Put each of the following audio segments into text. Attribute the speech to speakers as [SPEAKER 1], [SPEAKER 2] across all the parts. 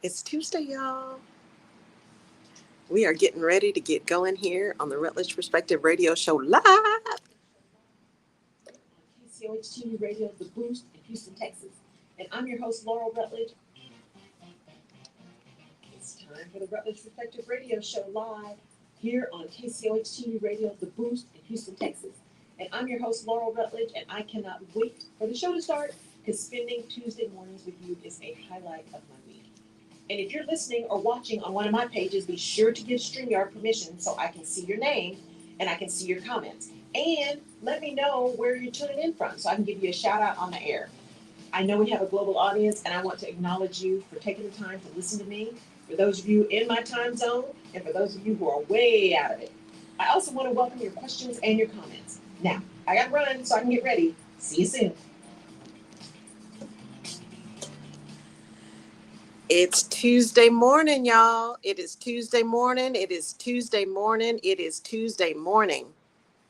[SPEAKER 1] It's Tuesday, y'all. We are getting ready to get going here on the Rutledge Perspective Radio Show live.
[SPEAKER 2] KCOH Radio, The Boost in Houston, Texas. And I'm your host, Laurel Rutledge. It's time for the Rutledge Perspective Radio Show live here on KCOH Radio, The Boost in Houston, Texas. And I'm your host, Laurel Rutledge, and I cannot wait for the show to start because spending Tuesday mornings with you is a highlight of my week. And if you're listening or watching on one of my pages, be sure to give StreamYard permission so I can see your name and I can see your comments. And let me know where you're tuning in from so I can give you a shout out on the air. I know we have a global audience and I want to acknowledge you for taking the time to listen to me, for those of you in my time zone, and for those of you who are way out of it. I also want to welcome your questions and your comments. Now, I got to run so I can get ready. See you soon.
[SPEAKER 1] It's Tuesday morning, y'all. It is Tuesday morning. It is Tuesday morning. It is Tuesday morning.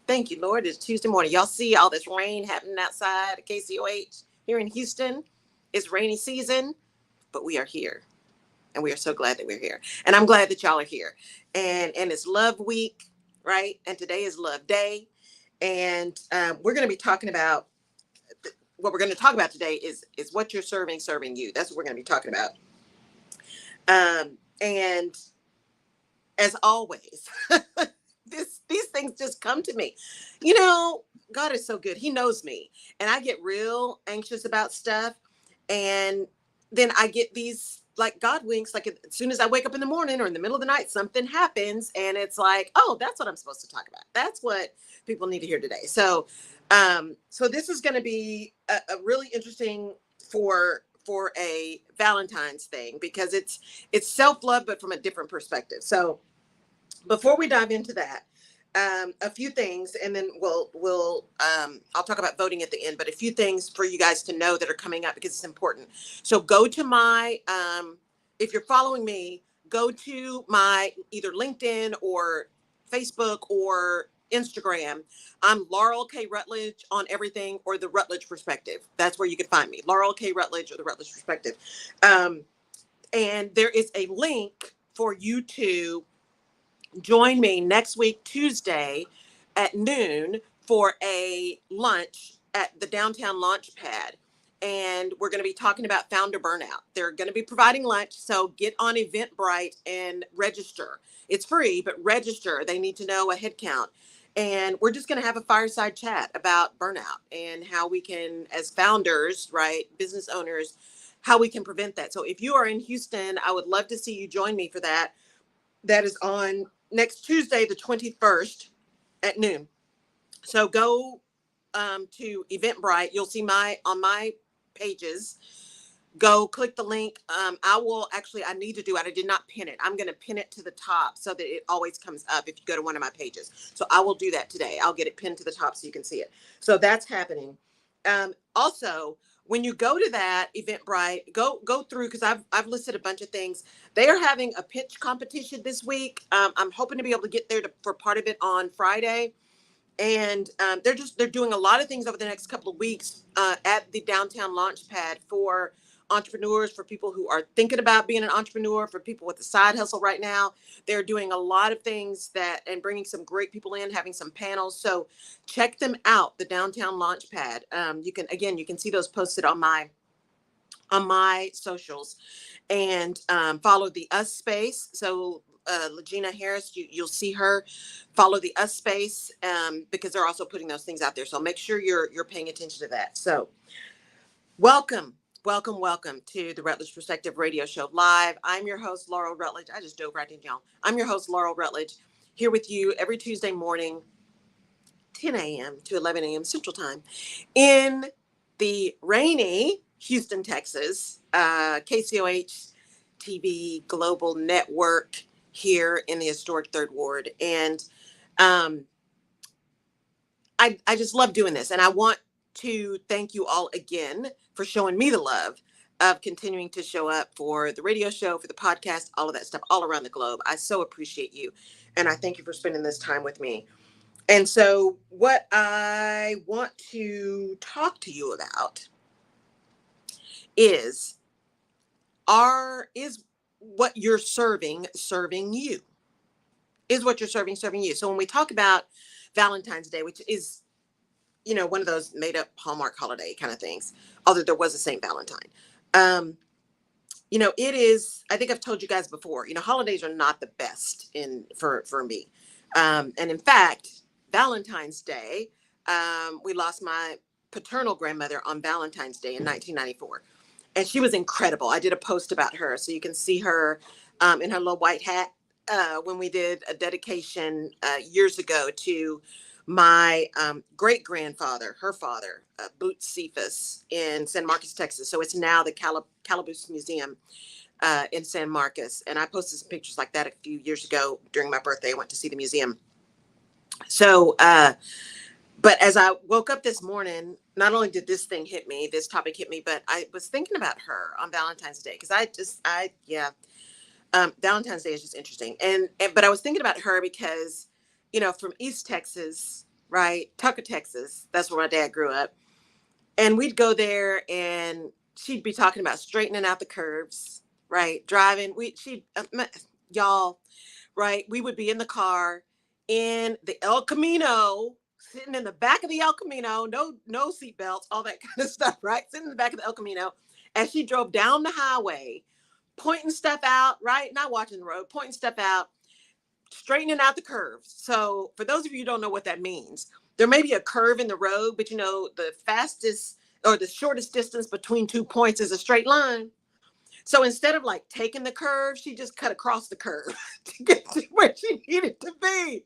[SPEAKER 1] Thank you, Lord. It's Tuesday morning. Y'all see all this rain happening outside at KCOH here in Houston. It's rainy season, but we are here. And we are so glad that we're here. And I'm glad that y'all are here. And it's Love Week, right? And today is Love Day. And we're going to be talking about, what we're going to talk about today is what you're serving you. That's what we're going to be talking about. And as always, these things just come to me. You know, God is so good. He knows me. And I get real anxious about stuff. And then I get these, like, God winks, like as soon as I wake up in the morning or in the middle of the night, something happens. And it's like, oh, that's what I'm supposed to talk about. That's what people need to hear today. So this is going to be a really interesting for a Valentine's thing, because it's self-love, but from a different perspective. So before we dive into that, a few things, and then we'll I'll talk about voting at the end, but a few things for you guys to know that are coming up because it's important. So go to my, if you're following me, go to my either LinkedIn or Facebook or Instagram. I'm Laurel K. Rutledge on everything, or the Rutledge Perspective. That's where you can find me, Laurel K. Rutledge or the Rutledge Perspective. And there is a link for you to join me next week, Tuesday at noon, for a lunch at the downtown launch pad. And we're going to be talking about founder burnout. They're going to be providing lunch. So get on Eventbrite and register. It's free, but register. They need to know a head count. And we're just going to have a fireside chat about burnout and how we can, as founders, right, business owners, how we can prevent that. So if you are in Houston, I would love to see you join me for that. That is on next Tuesday, the 21st at noon. So go to Eventbrite. You'll see on my pages. Go click the link. I need to do it. I did not pin it. I'm going to pin it to the top so that it always comes up if you go to one of my pages. So I will do that today. I'll get it pinned to the top so you can see it. So that's happening. Also, when you go to that Eventbrite, go through, because I've listed a bunch of things. They are having a pitch competition this week. I'm hoping to be able to get there for part of it on Friday. And they're doing a lot of things over the next couple of weeks at the downtown launch pad for entrepreneurs, for people who are thinking about being an entrepreneur, for people with a side hustle right now. They're doing a lot of things and bringing some great people in, having some panels. So check them out, the downtown launch pad. You can see those posted on my socials, and follow the Us space. So Legina Harris, you'll see her. Follow the Us space because they're also putting those things out there. So make sure you're paying attention to that. So welcome to the Rutledge Perspective Radio Show live. I'm your host, Laurel Rutledge. I just dove right in, y'all. I'm your host, Laurel Rutledge, here with you every Tuesday morning, 10 a.m. to 11 a.m. Central Time, in the rainy Houston, Texas, KCOH TV Global Network here in the historic Third Ward. And I just love doing this. And I want to thank you all again for showing me the love of continuing to show up for the radio show, for the podcast, all of that stuff, all around the globe. I so appreciate you. And I thank you for spending this time with me. And so what I want to talk to you about is what you're serving you is what you're serving you. So when we talk about Valentine's Day, which is, one of those made up Hallmark holiday kind of things, although there was a Saint Valentine. It is, I think I've told you guys before, holidays are not the best for me. And in fact, Valentine's Day, we lost my paternal grandmother on Valentine's Day in 1994. And she was incredible. I did a post about her. So you can see her in her little white hat when we did a dedication years ago to my great grandfather, her father, Boots Cephas in San Marcos, Texas. So it's now the Calaboose Museum in San Marcos. And I posted some pictures like that a few years ago during my birthday. I went to see the museum. So, but as I woke up this morning, not only did this topic hit me, but I was thinking about her on Valentine's Day. Cause Valentine's Day is just interesting. But I was thinking about her because, from East Texas, right? Tucker, Texas. That's where my dad grew up. And we'd go there and she'd be talking about straightening out the curves, right? Driving. Y'all, right? We would be in the car in the El Camino, sitting in the back of the El Camino, no seatbelts, all that kind of stuff, right? Sitting in the back of the El Camino as she drove down the highway, pointing stuff out, right? Not watching the road, pointing stuff out, straightening out the curves. So for those of you who don't know what that means, there may be a curve in the road, but the fastest or the shortest distance between 2 points is a straight line. So instead of like taking the curve, she just cut across the curve to get to where she needed to be.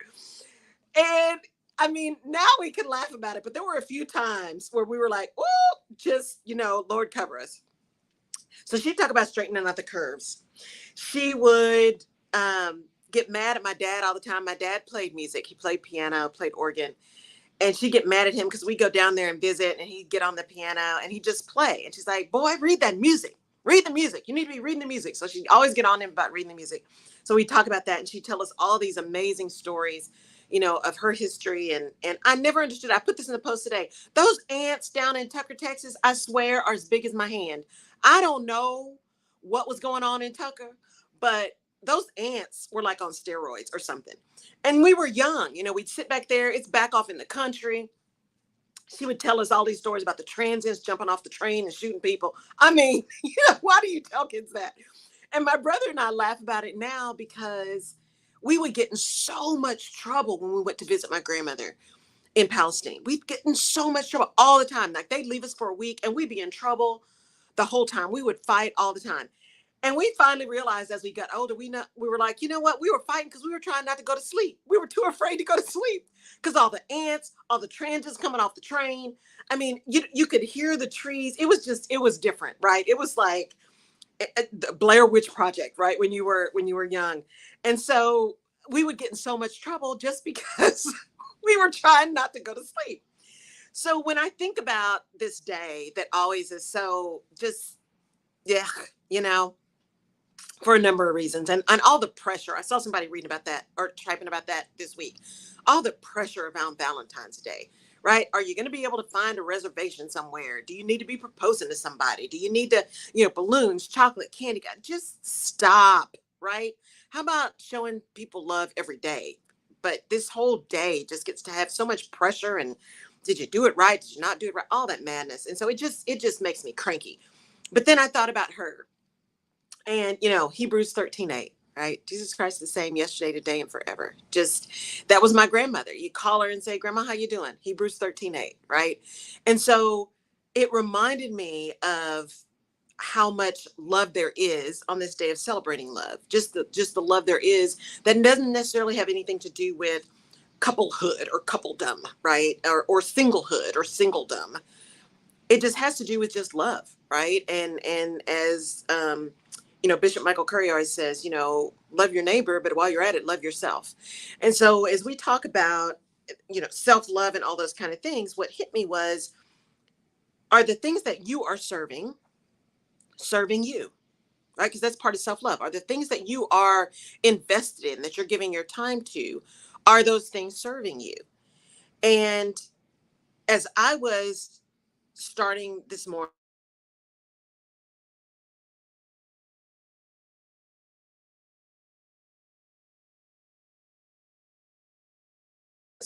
[SPEAKER 1] And I mean, now we can laugh about it, but there were a few times where we were like, oh, just, Lord cover us. So she'd talk about straightening out the curves. She would get mad at my dad all the time. My dad played music. He played piano, played organ. And she'd get mad at him because we go down there and visit and he'd get on the piano and he'd just play. And she's like, boy, read that music. Read the music. You need to be reading the music. So she'd always get on him about reading the music. So we talk about that and she'd tell us all these amazing stories, of her history. And I never understood. I put this in the post today. Those ants down in Tucker, Texas, I swear are as big as my hand. I don't know what was going on in Tucker, but those ants were like on steroids or something. And we were young, we'd sit back there. It's back off in the country. She would tell us all these stories about the transients jumping off the train and shooting people. I mean, why do you tell kids that? And my brother and I laugh about it now because we would get in so much trouble when we went to visit my grandmother in Palestine. We'd get in so much trouble all the time. Like they'd leave us for a week and we'd be in trouble the whole time. We would fight all the time. And we finally realized as we got older, we were like, you know what? We were fighting because we were trying not to go to sleep. We were too afraid to go to sleep because all the ants, all the transients coming off the train. I mean, you could hear the trees. It was different, right? It was like the Blair Witch Project, right? When you were young. And so we would get in so much trouble just because we were trying not to go to sleep. So when I think about this day that always is so just, yeah, for a number of reasons and all the pressure. I saw somebody reading about that or typing about that this week. All the pressure around Valentine's Day, right? Are you going to be able to find a reservation somewhere? Do you need to be proposing to somebody? Do you need to, balloons, chocolate, candy? Just stop, right? How about showing people love every day? But this whole day just gets to have so much pressure and did you do it right? Did you not do it right? All that madness. And so it just makes me cranky. But then I thought about her. And, Hebrews 13:8, right? Jesus Christ the same yesterday, today, and forever. Just, that was my grandmother. You call her and say, Grandma, how you doing? Hebrews 13:8, right? And so it reminded me of how much love there is on this day of celebrating love. Just the love there is that doesn't necessarily have anything to do with couplehood or coupledom, right? Or singlehood or singledom. It just has to do with just love, right? And as Bishop Michael Curry always says, love your neighbor, but while you're at it, love yourself. And so as we talk about, self-love and all those kind of things, what hit me was, are the things that you are serving you, right? Because that's part of self-love. Are the things that you are invested in, that you're giving your time to, are those things serving you? And as I was starting this morning,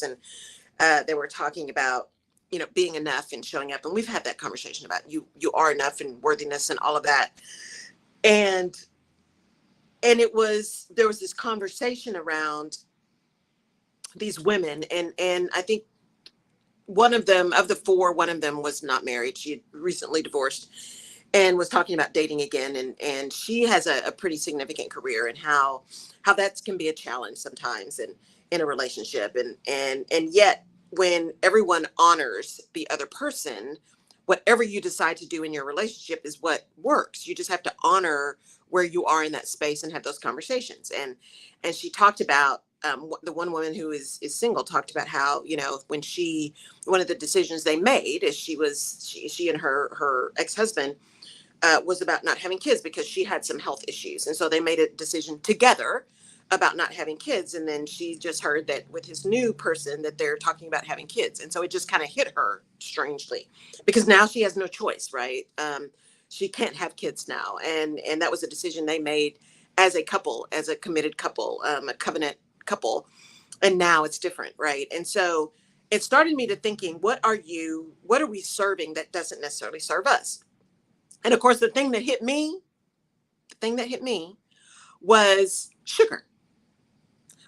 [SPEAKER 1] and they were talking about, being enough and showing up. And we've had that conversation about you are enough and worthiness and all of that. And there was this conversation around these women, and I think one of them, of the four, one of them was not married. She had recently divorced and was talking about dating again. And she has a pretty significant career, and how that can be a challenge sometimes in a relationship. And yet when everyone honors the other person, whatever you decide to do in your relationship is what works. You just have to honor where you are in that space and have those conversations. And she talked about, the one woman who is single talked about how, when one of the decisions they made is she and her ex-husband was about not having kids because she had some health issues. And so they made a decision together about not having kids. And then she just heard that with his new person that they're talking about having kids. And so it just kind of hit her strangely, because now she has no choice, right? She can't have kids now. And that was a decision they made as a couple, as a committed couple, a covenant couple. And now it's different, right? And so it started me to thinking, what are we serving that doesn't necessarily serve us? And of course, the thing that hit me was sugar.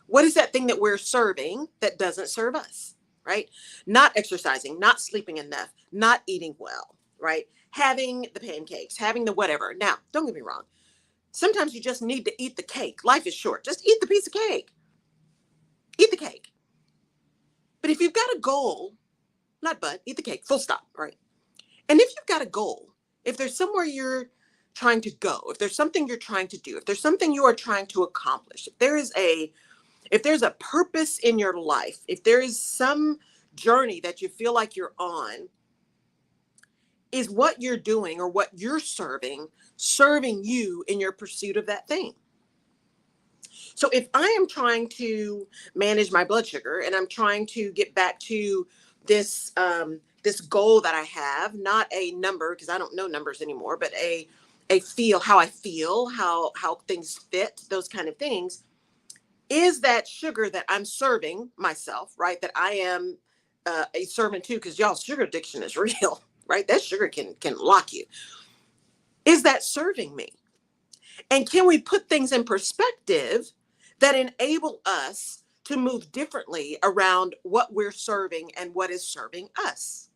[SPEAKER 1] What is that thing that we're serving that doesn't serve us, right? Not exercising, not sleeping enough, not eating well, right? Having the pancakes, having the whatever. Now, don't get me wrong. Sometimes you just need to eat the cake. Life is short. Just eat the piece of cake. Eat the cake. But if you've got a goal, eat the cake, full stop, right? And if you've got a goal, if there's somewhere you're trying to go, if there's something you're trying to do, if there's something you are trying to accomplish, if there's a purpose in your life, if there is some journey that you feel like you're on, is what you're doing or what you're serving you in your pursuit of that thing? So if I am trying to manage my blood sugar and I'm trying to get back to this this goal that I have, not a number, because I don't know numbers anymore, but how I feel, how things fit, those kind of things, is that sugar that I'm serving myself, right? That I am a servant to, because y'all, sugar addiction is real, right? That sugar can lock you. Is that serving me? And can we put things in perspective that enable us to move differently around what we're serving and what is serving us?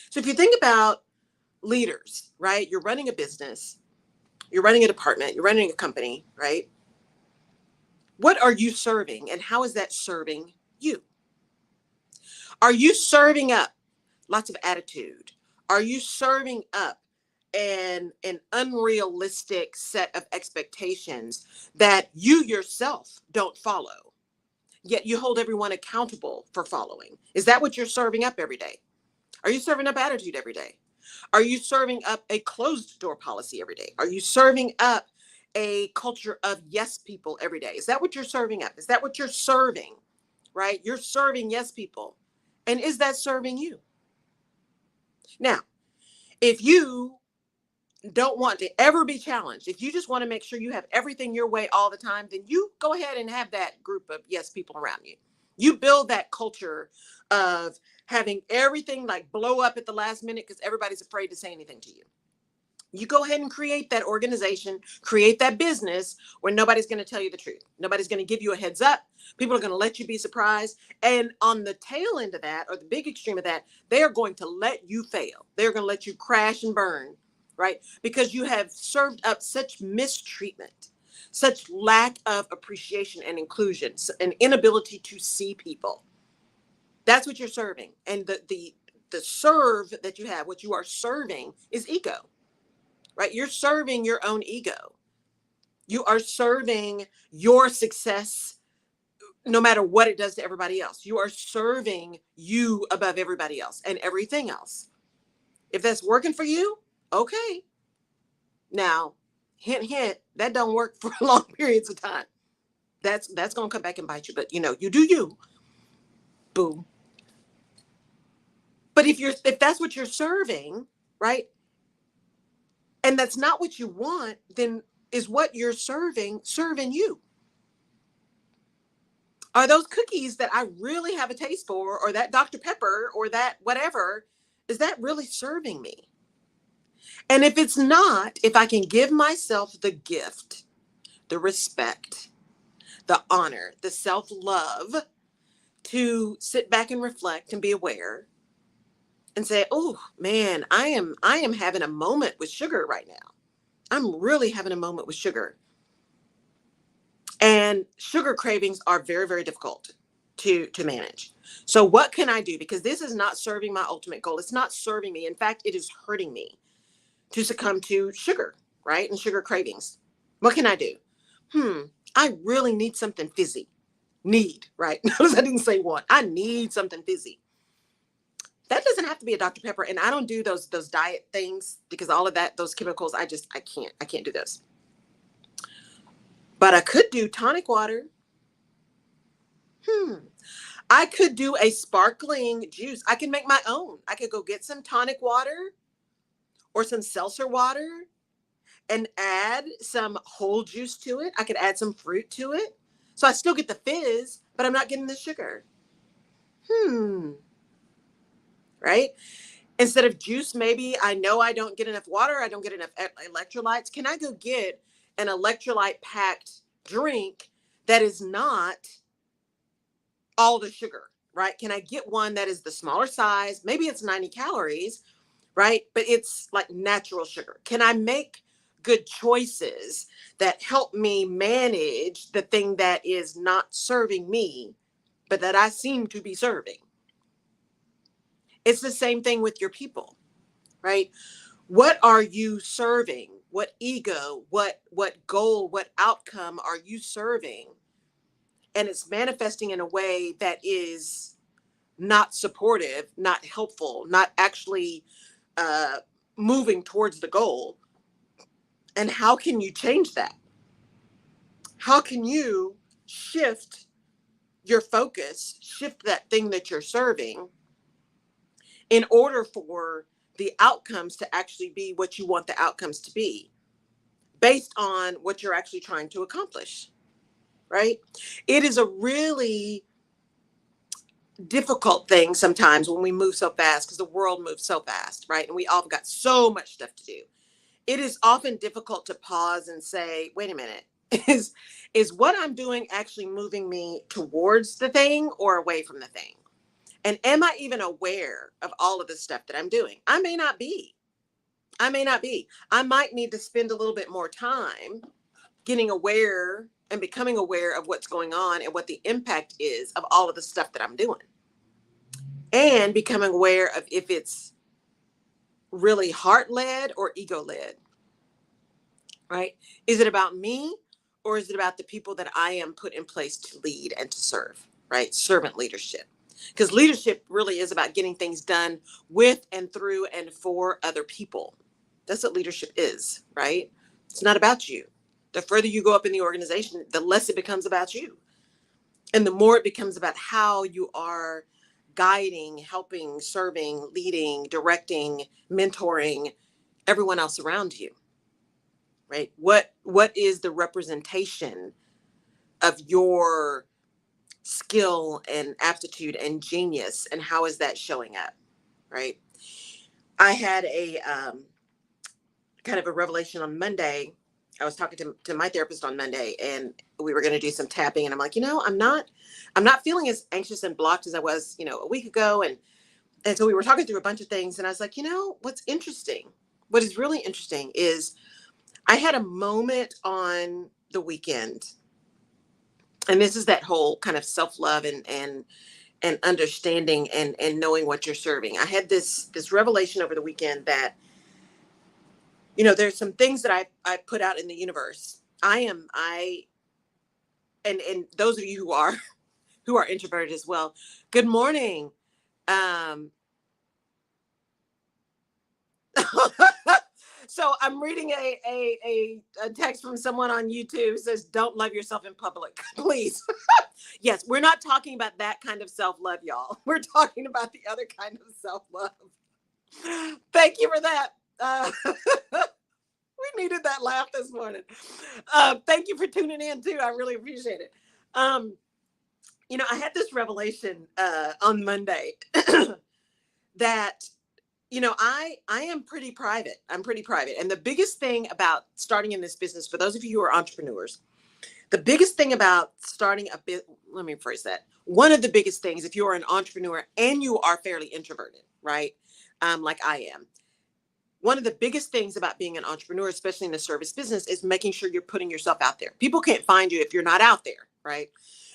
[SPEAKER 1] So if you think about leaders, right? You're running a business, you're running a department, you're running a company, right? What are you serving, and how is that serving you? Are you serving up lots of attitude? Are you serving up an unrealistic set of expectations that you yourself don't follow, yet you hold everyone accountable for following? Is that what you're serving up every day? Are you serving up attitude every day? Are you serving up a closed door policy every day? Are you serving up a culture of yes people every day? Is that what you're serving up? Is that what you're serving, right? You're serving yes people. And is that serving you? Now, if you don't want to ever be challenged, if you just want to make sure you have everything your way all the time, then you go ahead and have that group of yes people around you. You build that culture of having everything like blow up at the last minute because everybody's afraid to say anything to you. You go ahead and create that organization, create that business where nobody's going to tell you the truth. Nobody's going to give you a heads up. People are going to let you be surprised. And on the tail end of that, or the big extreme of that, they are going to let you fail. They're going to let you crash and burn, right? Because you have served up such mistreatment, such lack of appreciation and inclusion, an inability to see people. That's what you're serving. And the serve that you have, what you are serving is ego. Right? You're serving your own ego. You are serving your success no matter what it does to everybody else. You are serving you above everybody else and everything else. If that's working for you, okay. Now, hint, hint, that don't work for long periods of time. That's going to come back and bite you. But, you do you. Boom. But if that's what you're serving, right? And that's not what you want, then is what you're serving you? Are those cookies that I really have a taste for, or that Dr. Pepper, or that whatever, is that really serving me? And if it's not, if I can give myself the gift, the respect, the honor, the self-love to sit back and reflect and be aware and say, oh man, I am having a moment with sugar right now. I'm really having a moment with sugar. And sugar cravings are very, very difficult to manage. So what can I do? Because this is not serving my ultimate goal. It's not serving me. In fact, it is hurting me to succumb to sugar, right? And sugar cravings. What can I do? I really need something fizzy. Need, right? Notice I didn't say want. I need something fizzy. That doesn't have to be a Dr. Pepper. And I don't do those diet things because all of that, those chemicals, I can't do those. But I could do tonic water. I could do a sparkling juice. I can make my own. I could go get some tonic water or some seltzer water and add some whole juice to it. I could add some fruit to it. So I still get the fizz, but I'm not getting the sugar. Right? Instead of juice, maybe I know I don't get enough water. I don't get enough electrolytes. Can I go get an electrolyte packed drink that is not all the sugar, right? Can I get one that is the smaller size? Maybe it's 90 calories, right? But it's like natural sugar. Can I make good choices that help me manage the thing that is not serving me, but that I seem to be serving? It's the same thing with your people, right? What are you serving? What ego, what goal, what outcome are you serving? And it's manifesting in a way that is not supportive, not helpful, not actually uh, moving towards the goal. And how can you change that? How can you shift your focus, shift that thing that you're serving in order for the outcomes to actually be what you want the outcomes to be based on what you're actually trying to accomplish, right? It is a really difficult thing sometimes when we move so fast because the world moves so fast, right? And we all got so much stuff to do. It is often difficult to pause and say, wait a minute, is what I'm doing actually moving me towards the thing or away from the thing? And am I even aware of all of the stuff that I'm doing? I may not be. I may not be. I might need to spend a little bit more time getting aware and becoming aware of what's going on and what the impact is of all of the stuff that I'm doing. And becoming aware of if it's really heart led or ego led, right? Is it about me or is it about the people that I am put in place to lead and to serve, right? Servant leadership. Because leadership really is about getting things done with and through and for other people. That's what leadership is, right? It's not about you. The further you go up in the organization, the less it becomes about you. And the more it becomes about how you are guiding, helping, serving, leading, directing, mentoring everyone else around you, right? What is the representation of your skill and aptitude and genius, and how is that showing up, right? I had a kind of a revelation on Monday. I was talking to my therapist on Monday, and we were going to do some tapping, and I'm like, I'm not feeling as anxious and blocked as I was, a week ago, and so we were talking through a bunch of things, and I was like, what's interesting, what is really interesting is I had a moment on the weekend, and this is that whole kind of self-love and understanding and knowing what you're serving. I had this revelation over the weekend that there's some things that I put out in the universe. And those of you who are introverted as well, good morning. um so I'm reading a text from someone on YouTube. It says, don't love yourself in public, please. Yes, we're not talking about that kind of self-love, y'all. We're talking about the other kind of self-love. Thank you for that. We needed that laugh this morning. Thank you for tuning in too. I really appreciate it. I had this revelation on Monday that I am pretty private. I'm pretty private. And the biggest thing about starting in this business, for those of you who are entrepreneurs, the biggest thing about starting a bit, let me phrase that. One of the biggest things, if you are an entrepreneur and you are fairly introverted, right? Like I am. One of the biggest things about being an entrepreneur, especially in the service business, is making sure you're putting yourself out there. People can't find you if you're not out there, right?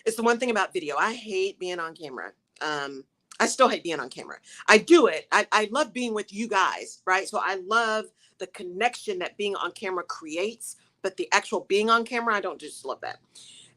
[SPEAKER 1] It's the one thing about video. I hate being on camera. I still hate being on camera. I do it. I love being with you guys, right? So I love the connection that being on camera creates, but the actual being on camera, I don't just love that.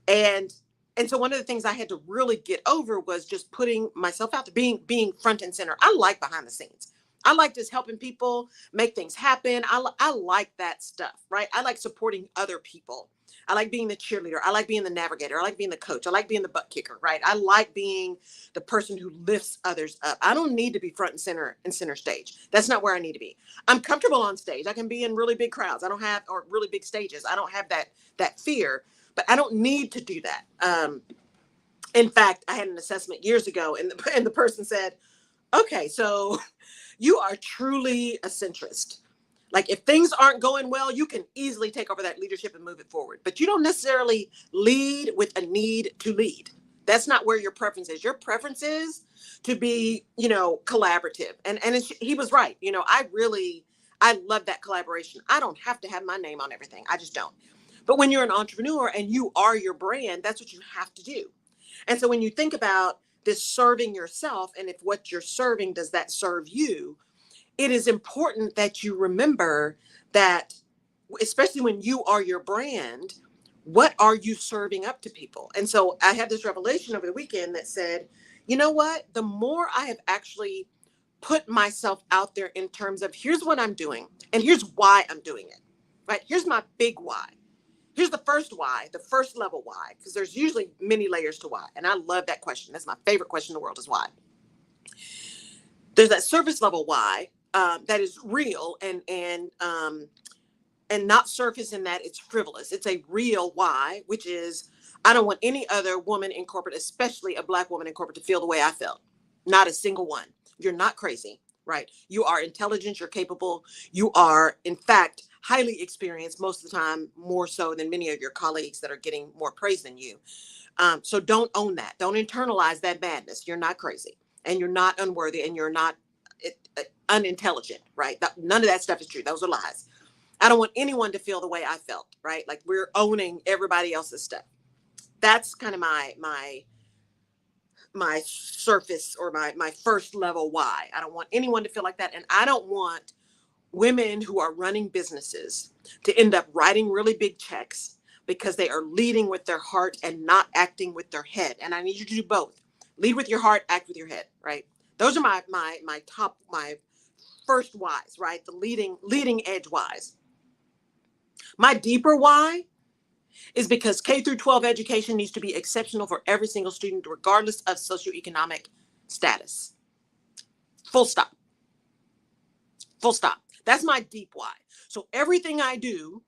[SPEAKER 1] And and so one of the things I had to really get over was just putting myself out there, being front and center. I like behind the scenes. I like just helping people make things happen. I like that stuff, right? I like supporting other people. I like being the cheerleader. I like being the navigator. I like being the coach. I like being the butt kicker, right? I like being the person who lifts others up. I don't need to be front and center stage. That's not where I need to be. I'm comfortable on stage. I can be in really big crowds. I don't have, or really big stages. I don't have that fear, but I don't need to do that. In fact, I had an assessment years ago, and the person said, "Okay, so you are truly a centrist. Like if things aren't going well, you can easily take over that leadership and move it forward. But you don't necessarily lead with a need to lead. That's not where your preference is. Your preference is to be, collaborative." And he was right. I love that collaboration. I don't have to have my name on everything. I just don't. But when you're an entrepreneur and you are your brand, that's what you have to do. And so when you think about this serving yourself, and if what you're serving, does that serve you? It is important that you remember that, especially when you are your brand, what are you serving up to people? And so I had this revelation over the weekend that said, you know what? The more I have actually put myself out there in terms of here's what I'm doing and here's why I'm doing it, right? Here's my big why. Here's the first why, the first level why, because there's usually many layers to why. And I love that question. That's my favorite question in the world is why. There's that surface level why that is real and not surface in that it's frivolous. It's a real why, which is I don't want any other woman in corporate, especially a Black woman in corporate, to feel the way I felt. Not a single one. You're not crazy, right? You are intelligent. You're capable. You are, in fact, highly experienced most of the time, more so than many of your colleagues that are getting more praise than you. So don't own that. Don't internalize that badness. You're not crazy and you're not unworthy and you're not unintelligent, right? None of that stuff is true. Those are lies. I don't want anyone to feel the way I felt, right? Like we're owning everybody else's stuff. That's kind of my surface or my first level why. I don't want anyone to feel like that. And I don't want women who are running businesses to end up writing really big checks because they are leading with their heart and not acting with their head. And I need you to do both. Lead with your heart, act with your head, right? Those are my first whys, right? The leading edge whys. My deeper why is because K through 12 education needs to be exceptional for every single student, regardless of socioeconomic status. Full stop. Full stop. That's my deep why. So everything I do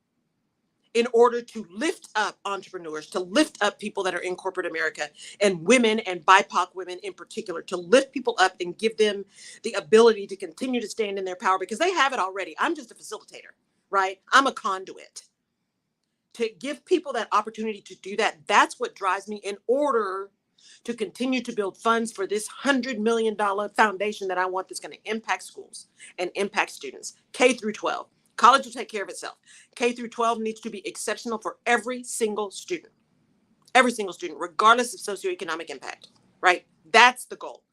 [SPEAKER 1] in order to lift up entrepreneurs, to lift up people that are in corporate America and women and BIPOC women in particular, to lift people up and give them the ability to continue to stand in their power because they have it already. I'm just a facilitator, right? I'm a conduit. To give people that opportunity to do that, that's what drives me in order to continue to build funds for this $100 million foundation that I want that's going to impact schools and impact students, K through 12. College will take care of itself. K through 12 needs to be exceptional for every single student, regardless of socioeconomic impact, right? That's the goal.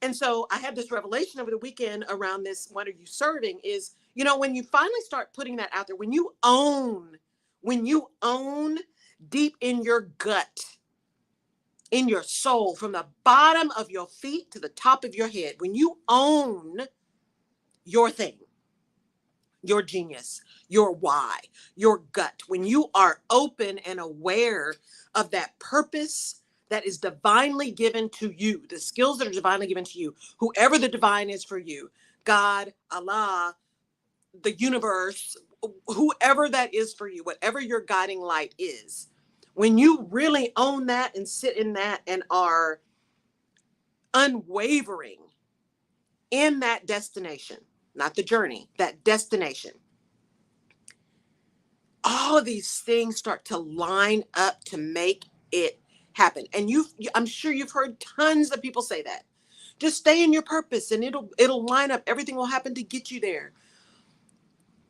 [SPEAKER 1] And so I had this revelation over the weekend around this, what are you serving is, when you finally start putting that out there, when you own deep in your gut, in your soul, from the bottom of your feet to the top of your head, when you own your thing, your genius, your why, your gut, when you are open and aware of that purpose that is divinely given to you, the skills that are divinely given to you, whoever the divine is for you, God, Allah, the universe, whoever that is for you, whatever your guiding light is, When you really own that and sit in that and are unwavering in that destination, not the journey, that destination, all of these things start to line up to make it happen. And I'm sure you've heard tons of people say that. Just stay in your purpose and it'll line up. Everything will happen to get you there.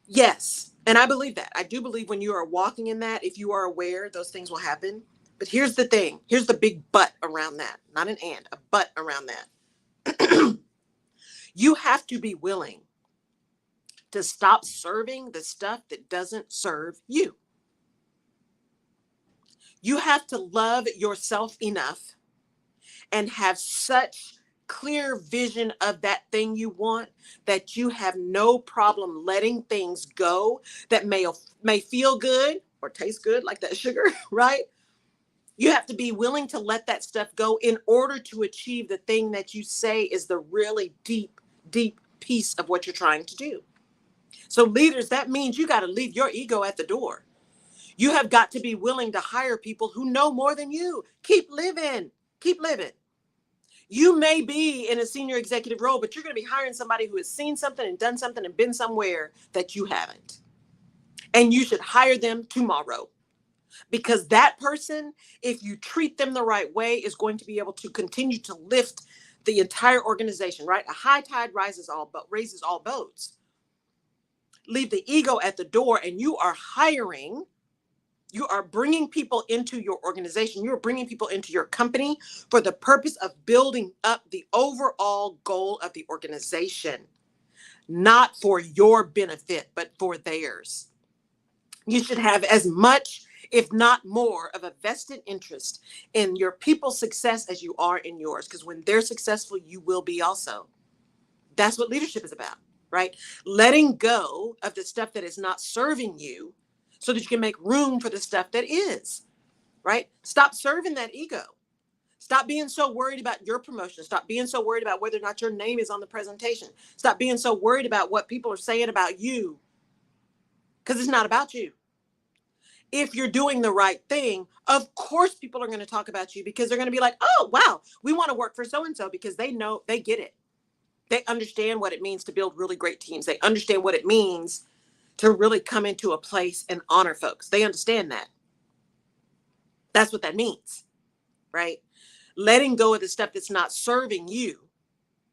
[SPEAKER 1] Yes. And I believe that. I do believe when you are walking in that, if you are aware, those things will happen. But here's the thing. Here's the big but around that. Not an and, a but around that. You have to be willing to stop serving the stuff that doesn't serve you. You have to love yourself enough and have such clear vision of that thing you want that you have no problem letting things go that may feel good or taste good, like that sugar, right? You have to be willing to let that stuff go in order to achieve the thing that you say is the really deep, deep piece of what you're trying to do. So leaders, that means you got to leave your ego at the door. You have got to be willing to hire people who know more than you. Keep living. Keep living. You may be in a senior executive role, but you're going to be hiring somebody who has seen something and done something and been somewhere that you haven't. And you should hire them tomorrow. Because that person, if you treat them the right way, is going to be able to continue to lift the entire organization, right? A high tide raises all boats. Leave the ego at the door, and you are hiring. You are bringing people into your organization. You're bringing people into your company for the purpose of building up the overall goal of the organization, not for your benefit, but for theirs. You should have as much, if not more, of a vested interest in your people's success as you are in yours. Because when they're successful, you will be also. That's what leadership is about, right? Letting go of the stuff that is not serving you so that you can make room for the stuff that is, right? Stop serving that ego. Stop being so worried about your promotion. Stop being so worried about whether or not your name is on the presentation. Stop being so worried about what people are saying about you, because it's not about you. If you're doing the right thing, of course people are going to talk about you, because they're going to be like, oh, wow, we want to work for so-and-so, because they know, they get it. They understand what it means to build really great teams. They understand what it means to really come into a place and honor folks. They understand that. That's what that means, right? Letting go of the stuff that's not serving you,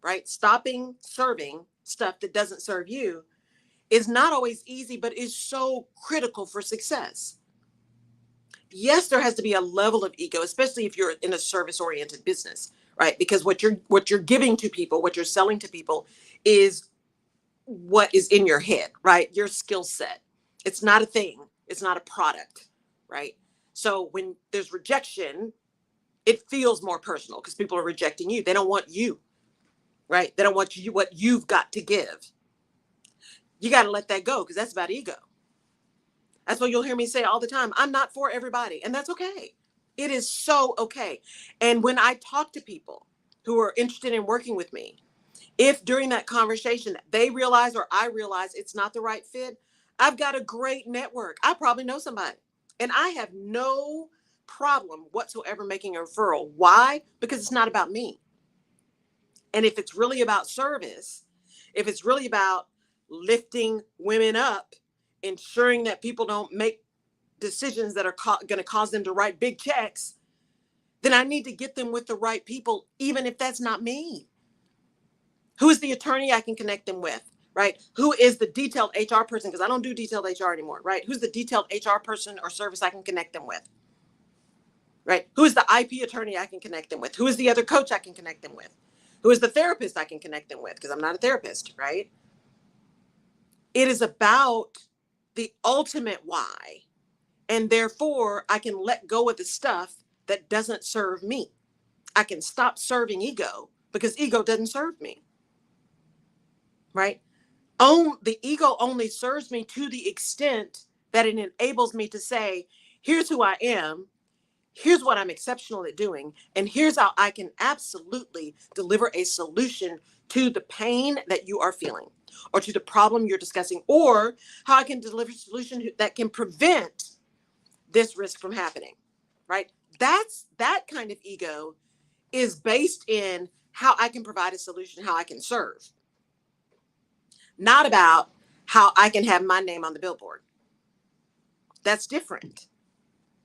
[SPEAKER 1] right? Stopping serving stuff that doesn't serve you is not always easy, but is so critical for success. Yes, there has to be a level of ego, especially if you're in a service-oriented business, right? Because what you're giving to people, what you're selling to people, is what is in your head, right? Your skill set. It's not a thing. It's not a product, right? So when there's rejection, it feels more personal because people are rejecting you. They don't want you, right? They don't want you, what you've got to give. You got to let that go, because that's about ego. That's what you'll hear me say all the time. I'm not for everybody, and that's okay. It is so okay. And when I talk to people who are interested in working with me, if during that conversation they realize or I realize it's not the right fit, I've got a great network. I probably know somebody, and I have no problem whatsoever making a referral. Why? Because it's not about me. And if it's really about service, if it's really about lifting women up, ensuring that people don't make decisions that are going to cause them to write big checks, then I need to get them with the right people, even if that's not me. Who is the attorney I can connect them with, right? Who is the detailed HR person? Because I don't do detailed HR anymore, right? Who's the detailed HR person or service I can connect them with, right? Who is the IP attorney I can connect them with? Who is the other coach I can connect them with? Who is the therapist I can connect them with? Because I'm not a therapist, right? It is about the ultimate why. And therefore, I can let go of the stuff that doesn't serve me. I can stop serving ego, because ego doesn't serve me, right? The ego only serves me to the extent that it enables me to say, here's who I am, here's what I'm exceptional at doing, and here's how I can absolutely deliver a solution to the pain that you are feeling, or to the problem you're discussing, or how I can deliver a solution that can prevent this risk from happening. right? That kind of ego is based in how I can provide a solution, how I can serve, not about how I can have my name on the billboard. That's different.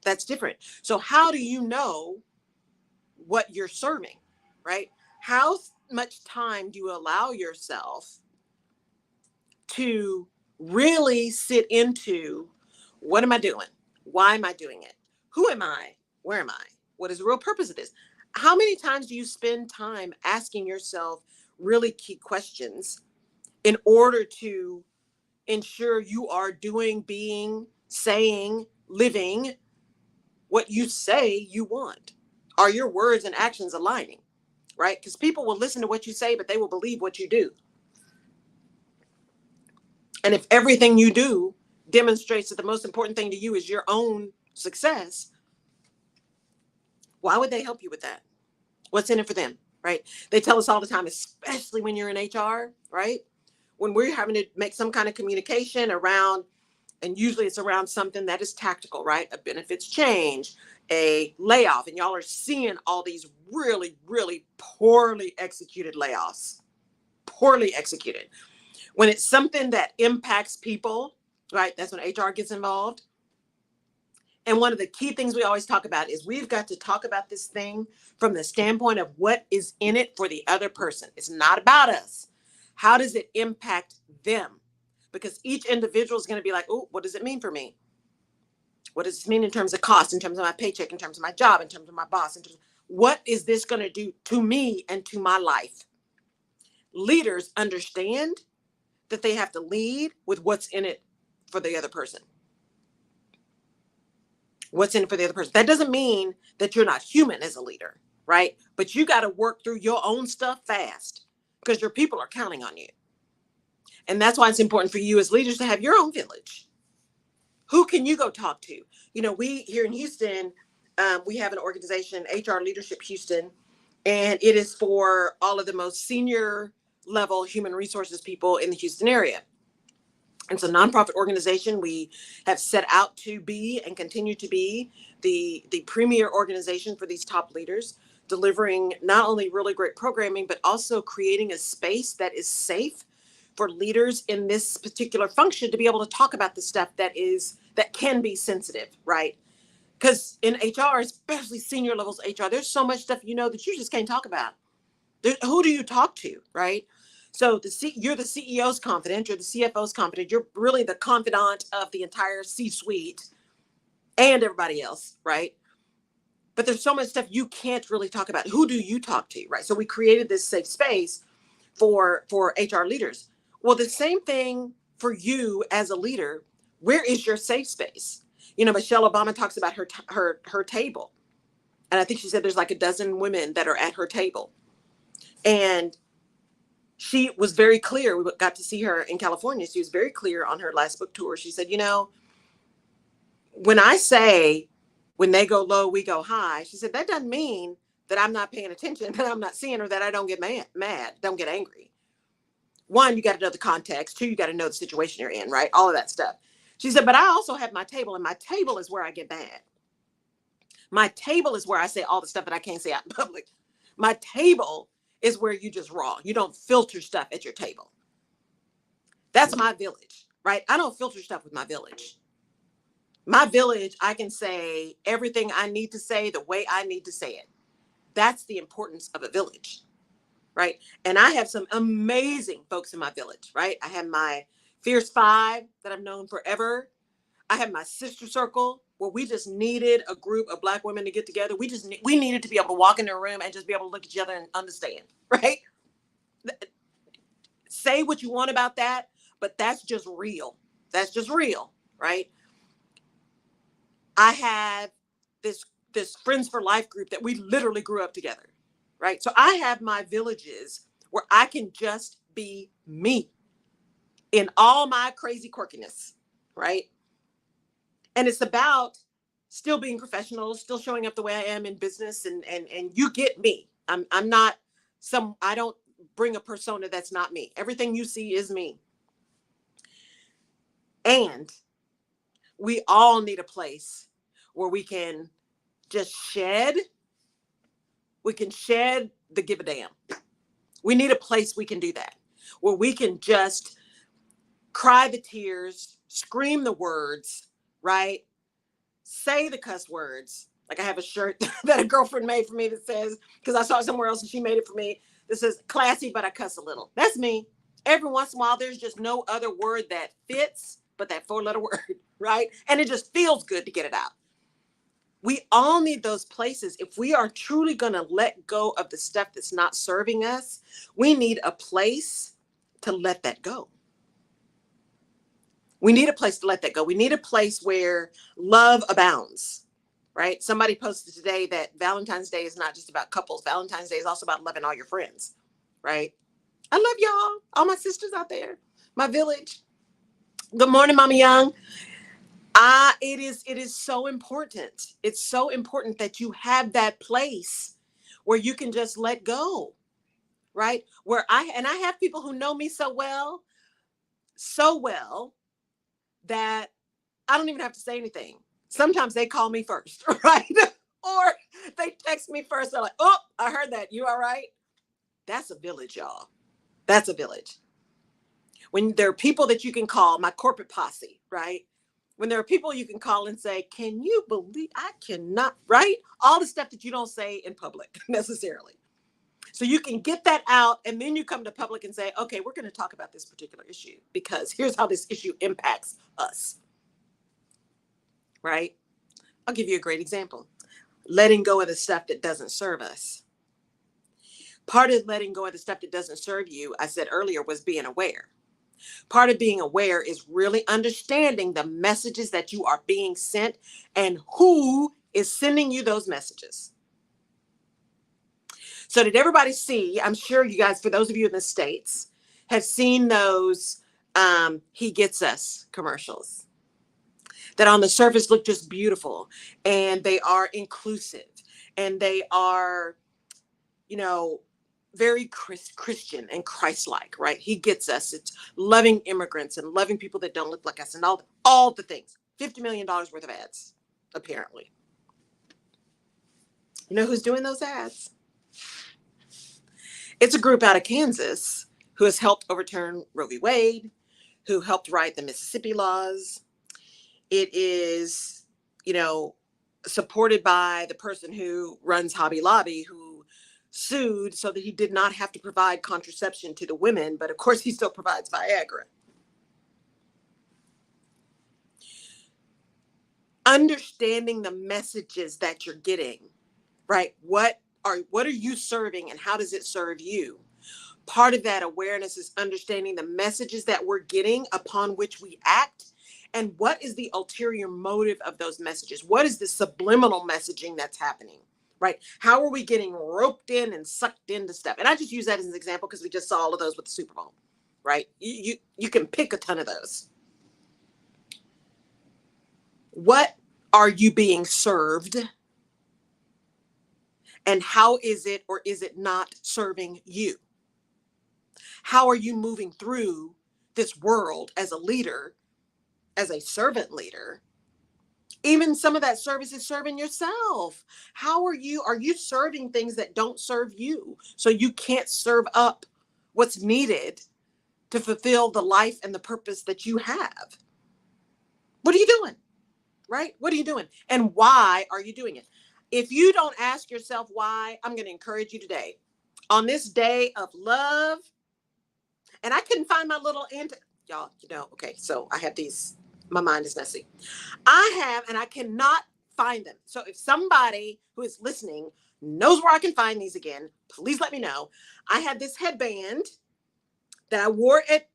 [SPEAKER 1] That's different. So how do you know what you're serving, right? How much time do you allow yourself to really sit into what am I doing? Why am I doing it? Who am I? Where am I? What is the real purpose of this? How many times do you spend time asking yourself really key questions in order to ensure you are doing, being, saying, living what you say you want? Are your words and actions aligning? Right? Because people will listen to what you say, but they will believe what you do. And if everything you do demonstrates that the most important thing to you is your own success, why would they help you with that? What's in it for them, right? They tell us all the time, especially when you're in HR, right? When we're having to make some kind of communication around, and usually it's around something that is tactical, right? A benefits change, a layoff, and y'all are seeing all these really, really poorly executed layoffs, poorly executed. When it's something that impacts people, right? That's when HR gets involved. And one of the key things we always talk about is we've got to talk about this thing from the standpoint of what is in it for the other person. It's not about us. How does it impact them? Because each individual is going to be like, oh, what does it mean for me? What does this mean in terms of cost, in terms of my paycheck, in terms of my job, in terms of my boss, in terms of what is this going to do to me and to my life? Leaders understand that they have to lead with what's in it for the other person. What's in it for the other person. That doesn't mean that you're not human as a leader, right? But you got to work through your own stuff fast because your people are counting on you. And that's why it's important for you as leaders to have your own village. Who can you go talk to? You know, we here in Houston, we have an organization, HR Leadership Houston, and it is for all of the most senior level human resources people in the Houston area. It's a nonprofit organization. We have set out to be and continue to be the premier organization for these top leaders, delivering not only really great programming, but also creating a space that is safe for leaders in this particular function to be able to talk about the stuff that can be sensitive, right? Because in HR, especially senior levels of HR, there's so much stuff that you just can't talk about. Who do you talk to, right? So you're the CEO's confidant, you're the CFO's confidant, you're really the confidant of the entire C-suite and everybody else, right? But there's so much stuff you can't really talk about. Who do you talk to, right? So we created this safe space for HR leaders. Well, the same thing for you as a leader. Where is your safe space? Michelle Obama talks about her table. And I think she said there's like a dozen women that are at her table. And she was very clear. We got to see her in California. She was very clear on her last book tour. She said, when I say, when they go low, we go high, she said, that doesn't mean that I'm not paying attention, that I'm not seeing, or that I don't get mad, don't get angry. One, you got to know the context. Two, you got to know the situation you're in, right? All of that stuff. She said, but I also have my table, and my table is where I get mad. My table is where I say all the stuff that I can't say out in public. My table is where you just raw. You don't filter stuff at your table. That's my village, right? I don't filter stuff with my village. My village, I can say everything I need to say the way I need to say it. That's the importance of a village, right? And I have some amazing folks in my village, right? I have my Fierce Five that I've known forever. I have my sister circle where we just needed a group of Black women to get together. We needed to be able to walk in their room and just be able to look at each other and understand, right? Say what you want about that, but that's just real. That's just real, right? I have this Friends for Life group that we literally grew up together, right? So I have my villages where I can just be me in all my crazy quirkiness, right? And it's about still being professional, still showing up the way I am in business, and you get me. I'm not I don't bring a persona that's not me. Everything you see is me. And we all need a place where we can just shed. We can shed the give a damn. We need a place we can do that, where we can just cry the tears, scream the words, right? Say the cuss words. Like I have a shirt that a girlfriend made for me that says, because I saw it somewhere else and she made it for me, that says classy, but I cuss a little. That's me. Every once in a while, there's just no other word that fits but that 4-letter word, right? And it just feels good to get it out. We all need those places. If we are truly going to let go of the stuff that's not serving us, we need a place to let that go. We need a place to let that go. We need a place where love abounds, right? Somebody posted today that Valentine's Day is not just about couples. Valentine's Day is also about loving all your friends, right? I love y'all, all my sisters out there, my village. Good morning, Mama Young. It is so important. It's so important that you have that place where you can just let go, right? Where I have people who know me so well that I don't even have to say anything. Sometimes they call me first, right? Or they text me first. They're like, oh, I heard that. You all right? That's a village, y'all. That's a village. When there are people that you can call, my corporate posse, right? When there are people you can call and say, can you believe I cannot, right? All the stuff that you don't say in public necessarily. So you can get that out, and then you come to public and say, okay, we're going to talk about this particular issue because here's how this issue impacts us, right? I'll give you a great example. Letting go of the stuff that doesn't serve us. Part of letting go of the stuff that doesn't serve you, I said earlier, was being aware. Part of being aware is really understanding the messages that you are being sent and who is sending you those messages. So did everybody see, I'm sure you guys, for those of you in the States, have seen those He Gets Us commercials that on the surface look just beautiful, and they are inclusive, and they are, very Christian and Christ-like, right? He gets us. It's loving immigrants and loving people that don't look like us and all the things. $50 million worth of ads, apparently. You know who's doing those ads? It's a group out of Kansas who has helped overturn Roe v. Wade, who helped write the Mississippi laws. It is, supported by the person who runs Hobby Lobby, who sued so that he did not have to provide contraception to the women, but of course he still provides Viagra. Understanding the messages that you're getting, right? What are you serving and how does it serve you? Part of that awareness is understanding the messages that we're getting upon which we act, and what is the ulterior motive of those messages? What is the subliminal messaging that's happening? Right? How are we getting roped in and sucked into stuff? And I just use that as an example because we just saw all of those with the Super Bowl, right? You can pick a ton of those. What are you being served? And how is it or is it not serving you? How are you moving through this world as a leader, as a servant leader? Even some of that service is serving yourself. Are you serving things that don't serve you? So you can't serve up what's needed to fulfill the life and the purpose that you have. What are you doing? Right? What are you doing? And why are you doing it? If you don't ask yourself why, I'm going to encourage you today on this day of love. And I couldn't find my little y'all, okay. So I have these, my mind is messy. And I cannot find them. So if somebody who is listening knows where I can find these again, please let me know. I had this headband that I wore at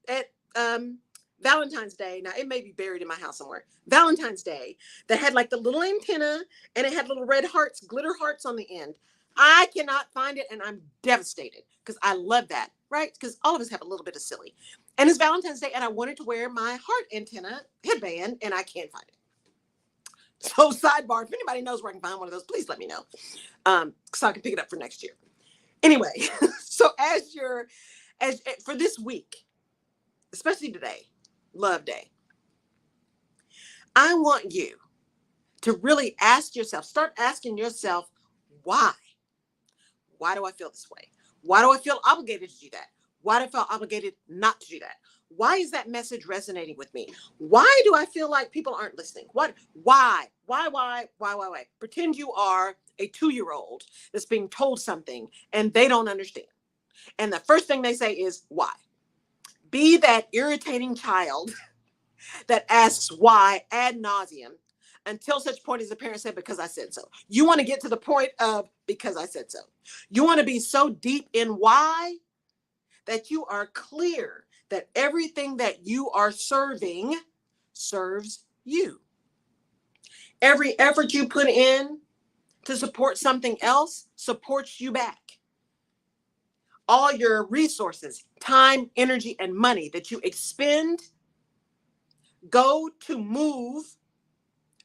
[SPEAKER 1] Valentine's Day. Now it may be buried in my house somewhere. Valentine's Day that had like the little antenna and it had little red hearts, glitter hearts on the end. I cannot find it and I'm devastated because I love that, right? Because all of us have a little bit of silly. And it's Valentine's Day and I wanted to wear my heart antenna headband and I can't find it. So sidebar, if anybody knows where I can find one of those, please let me know. So I can pick it up for next year. Anyway, so for this week, especially today, Love Day, I want you to really ask yourself, start asking yourself, why? Why do I feel this way? Why do I feel obligated to do that? Why do I feel obligated not to do that? Why is that message resonating with me? Why do I feel like people aren't listening? What? Why? Pretend you are a 2-year-old that's being told something and they don't understand. And the first thing they say is, why? Be that irritating child that asks why ad nauseum until such point as the parent said, because I said so. You want to get to the point of because I said so. You want to be so deep in why that you are clear that everything that you are serving serves you. Every effort you put in to support something else supports you back. All your resources, time, energy, and money that you expend go to move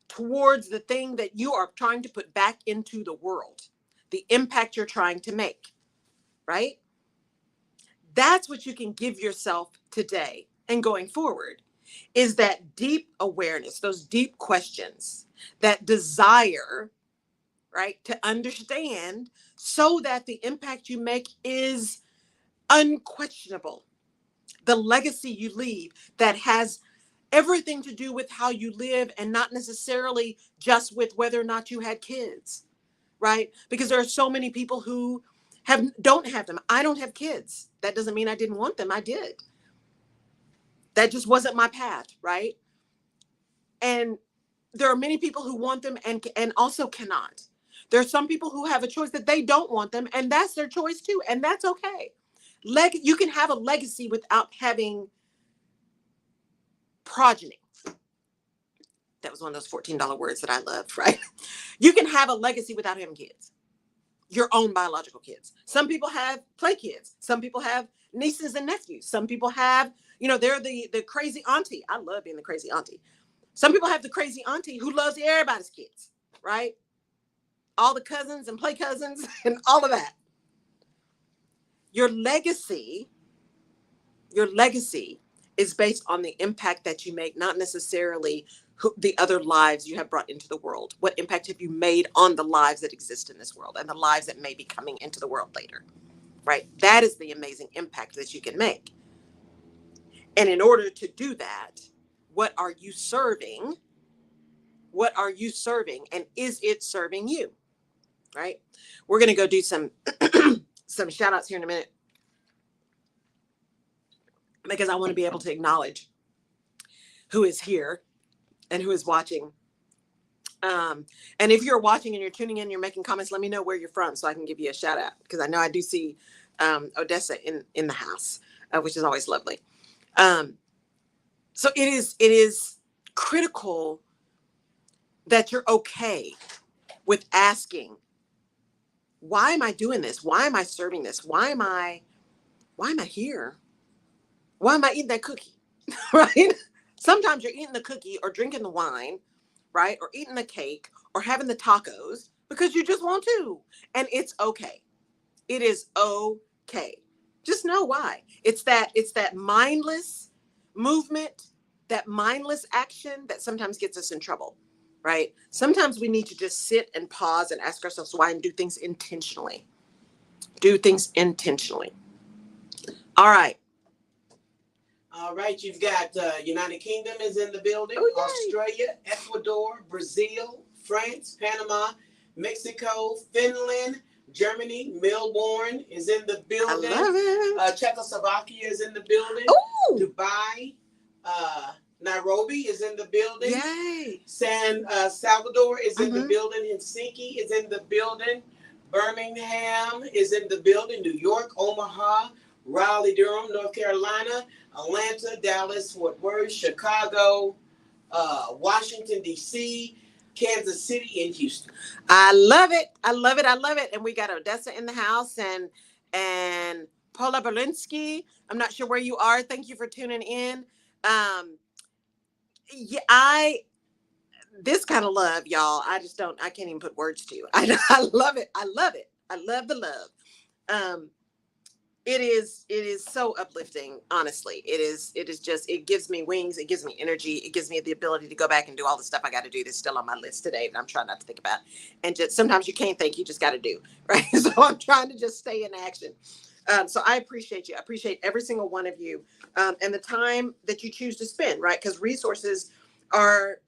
[SPEAKER 1] towards the thing that you are trying to put back into the world, the impact you're trying to make, right? That's what you can give yourself today and going forward, is that deep awareness, those deep questions, that desire, right, to understand so that the impact you make is unquestionable. The legacy you leave that has everything to do with how you live and not necessarily just with whether or not you had kids, right? Because there are so many people who don't have them. I don't have kids. That doesn't mean I didn't want them. I did. That just wasn't my path, right? And there are many people who want them and also cannot. There are some people who have a choice that they don't want them, and that's their choice too, and that's okay. You can have a legacy without having progeny. That was one of those $14 words that I loved, right? You can have a legacy without having kids, your own biological kids. Some people have play kids. Some people have nieces and nephews. Some people have, they're the crazy auntie. I love being the crazy auntie. Some people have the crazy auntie who loves everybody's kids, right? All the cousins and play cousins and all of that. Your legacy is based on the impact that you make, not necessarily the other lives you have brought into the world. What impact have you made on the lives that exist in this world and the lives that may be coming into the world later, right? That is the amazing impact that you can make. And in order to do that, what are you serving? What are you serving? And is it serving you? Right? We're going to go do some shout outs here in a minute, because I want to be able to acknowledge who is here and who is watching. And if you're watching and you're tuning in, you're making comments, let me know where you're from so I can give you a shout out, because I know I do see Odessa in the house, which is always lovely. So it is critical that you're okay with asking, why am I doing this? Why am I serving this? Why am I here? Why am I eating that cookie? Right? Sometimes you're eating the cookie or drinking the wine, right? Or eating the cake or having the tacos because you just want to. And it's okay. It is okay. Just know why. It's that mindless movement, that mindless action that sometimes gets us in trouble, right? Sometimes we need to just sit and pause and ask ourselves why and do things intentionally. Do things intentionally. All right.
[SPEAKER 3] All right, you've got United Kingdom is in the building, Australia, Ecuador, Brazil, France, Panama, Mexico, Finland, Germany, Melbourne is in the building.
[SPEAKER 1] I love it.
[SPEAKER 3] Czechoslovakia is in the building.
[SPEAKER 1] Ooh.
[SPEAKER 3] Dubai, Nairobi is in the building.
[SPEAKER 1] Yay.
[SPEAKER 3] San Salvador is in the building. Helsinki is in the building. Birmingham is in the building. New York, Omaha, Raleigh, Durham, North Carolina, Atlanta, Dallas, Fort Worth, Chicago, Washington, D.C., Kansas City, and Houston.
[SPEAKER 1] I love it. I love it. I love it. And we got Odessa in the house and Paula Berlinski. I'm not sure where you are. Thank you for tuning in. This kind of love, y'all, I can't even put words to. I love it. I love it. I love the love. it is so uplifting. Honestly, it is just, it gives me wings. It gives me energy. It gives me the ability to go back and do all the stuff I got to do that's still on my list today that I'm trying not to think about. And just sometimes you can't think, you just got to do, right? So I'm trying to just stay in action. So I appreciate you. I appreciate every single one of you, and the time that you choose to spend, right? Because resources are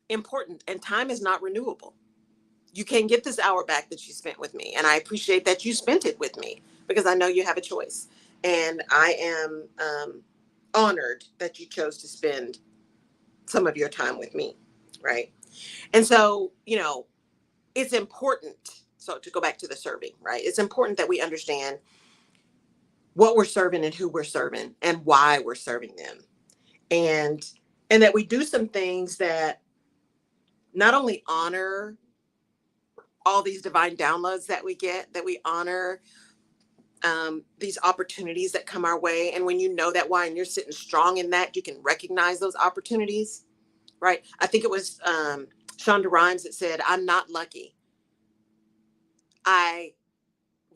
[SPEAKER 1] important, and time is not renewable. You can't get this hour back that you spent with me. And I appreciate that you spent it with me, because I know you have a choice. And I am honored that you chose to spend some of your time with me, right? And so, it's important. So to go back to the serving, right? It's important that we understand what we're serving and who we're serving and why we're serving them. And that we do some things that not only honor all these divine downloads that we get, that we honor these opportunities that come our way. And when you know that why, and you're sitting strong in that, you can recognize those opportunities, right? I think it was Shonda Rhimes that said, "I'm not lucky. I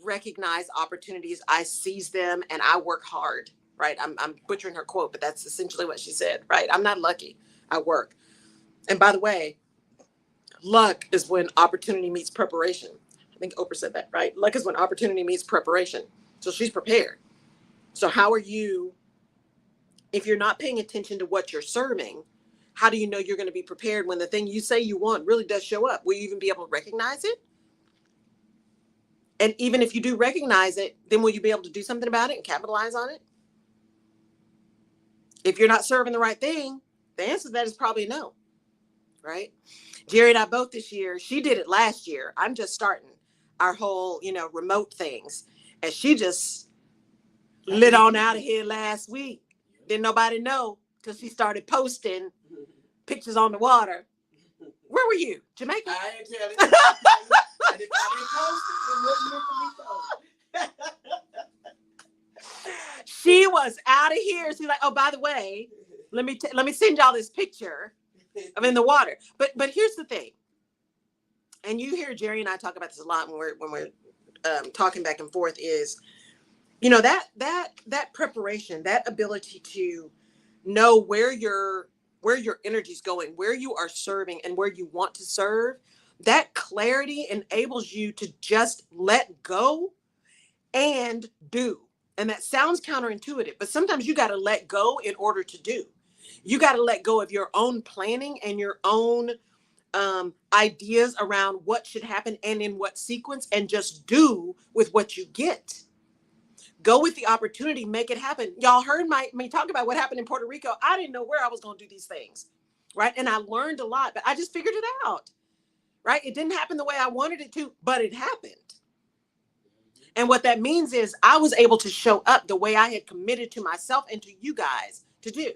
[SPEAKER 1] recognize opportunities, I seize them, and I work hard," right? I'm butchering her quote, but that's essentially what she said, right? I'm not lucky. I work. And by the way, luck is when opportunity meets preparation. I think Oprah said that, right? Luck is when opportunity meets preparation. So she's prepared. So how are you, if you're not paying attention to what you're serving, how do you know you're going to be prepared when the thing you say you want really does show up? Will you even be able to recognize it? And even if you do recognize it, then will you be able to do something about it and capitalize on it? If you're not serving the right thing, the answer to that is probably no, right? Jerry and I both this year, she did it last year. I'm just starting our whole, remote things. And she just lit on out of here last week. Didn't nobody know till she started posting pictures on the water. Where were you? Jamaica?
[SPEAKER 3] I ain't telling you. I didn't post it. It wasn't meant for me to.
[SPEAKER 1] She was out of here. She's like, "Oh, by the way, let me send y'all this picture of in the water." But here's the thing, and you hear Jerry and I talk about this a lot when we're talking back and forth, is that preparation, that ability to know where your energy's going, where you are serving, and where you want to serve. That clarity enables you to just let go and do. And that sounds counterintuitive, but sometimes you got to let go in order to do. You got to let go of your own planning and your own ideas around what should happen and in what sequence, and just do with what you get. Go with the opportunity, make it happen. Y'all heard me talk about what happened in Puerto Rico. I didn't know where I was going to do these things, right? And I learned a lot, but I just figured it out, right? It didn't happen the way I wanted it to, but it happened. And what that means is I was able to show up the way I had committed to myself and to you guys to do.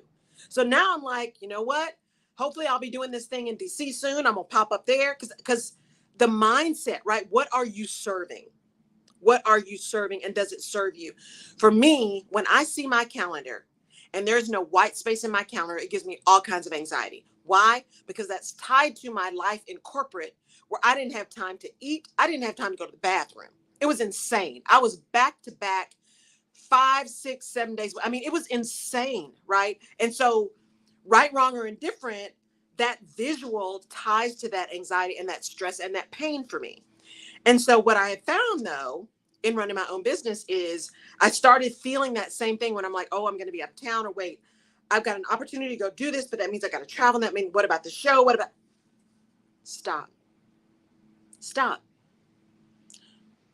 [SPEAKER 1] So now I'm like, you know what? Hopefully I'll be doing this thing in DC soon. I'm going to pop up there because the mindset, right? What are you serving? What are you serving, and does it serve you? For me, when I see my calendar and there's no white space in my calendar, it gives me all kinds of anxiety. Why? Because that's tied to my life in corporate, where I didn't have time to eat. I didn't have time to go to the bathroom. It was insane. I was back to back 5, 6, 7 days. I mean, it was insane, right? And so, right, wrong, or indifferent, that visual ties to that anxiety and that stress and that pain for me. And so what I have found, though, in running my own business is I started feeling that same thing when I'm like, oh, I'm going to be out of town, or wait, I've got an opportunity to go do this, but that means I got to travel. That means, what about the show? What about? Stop.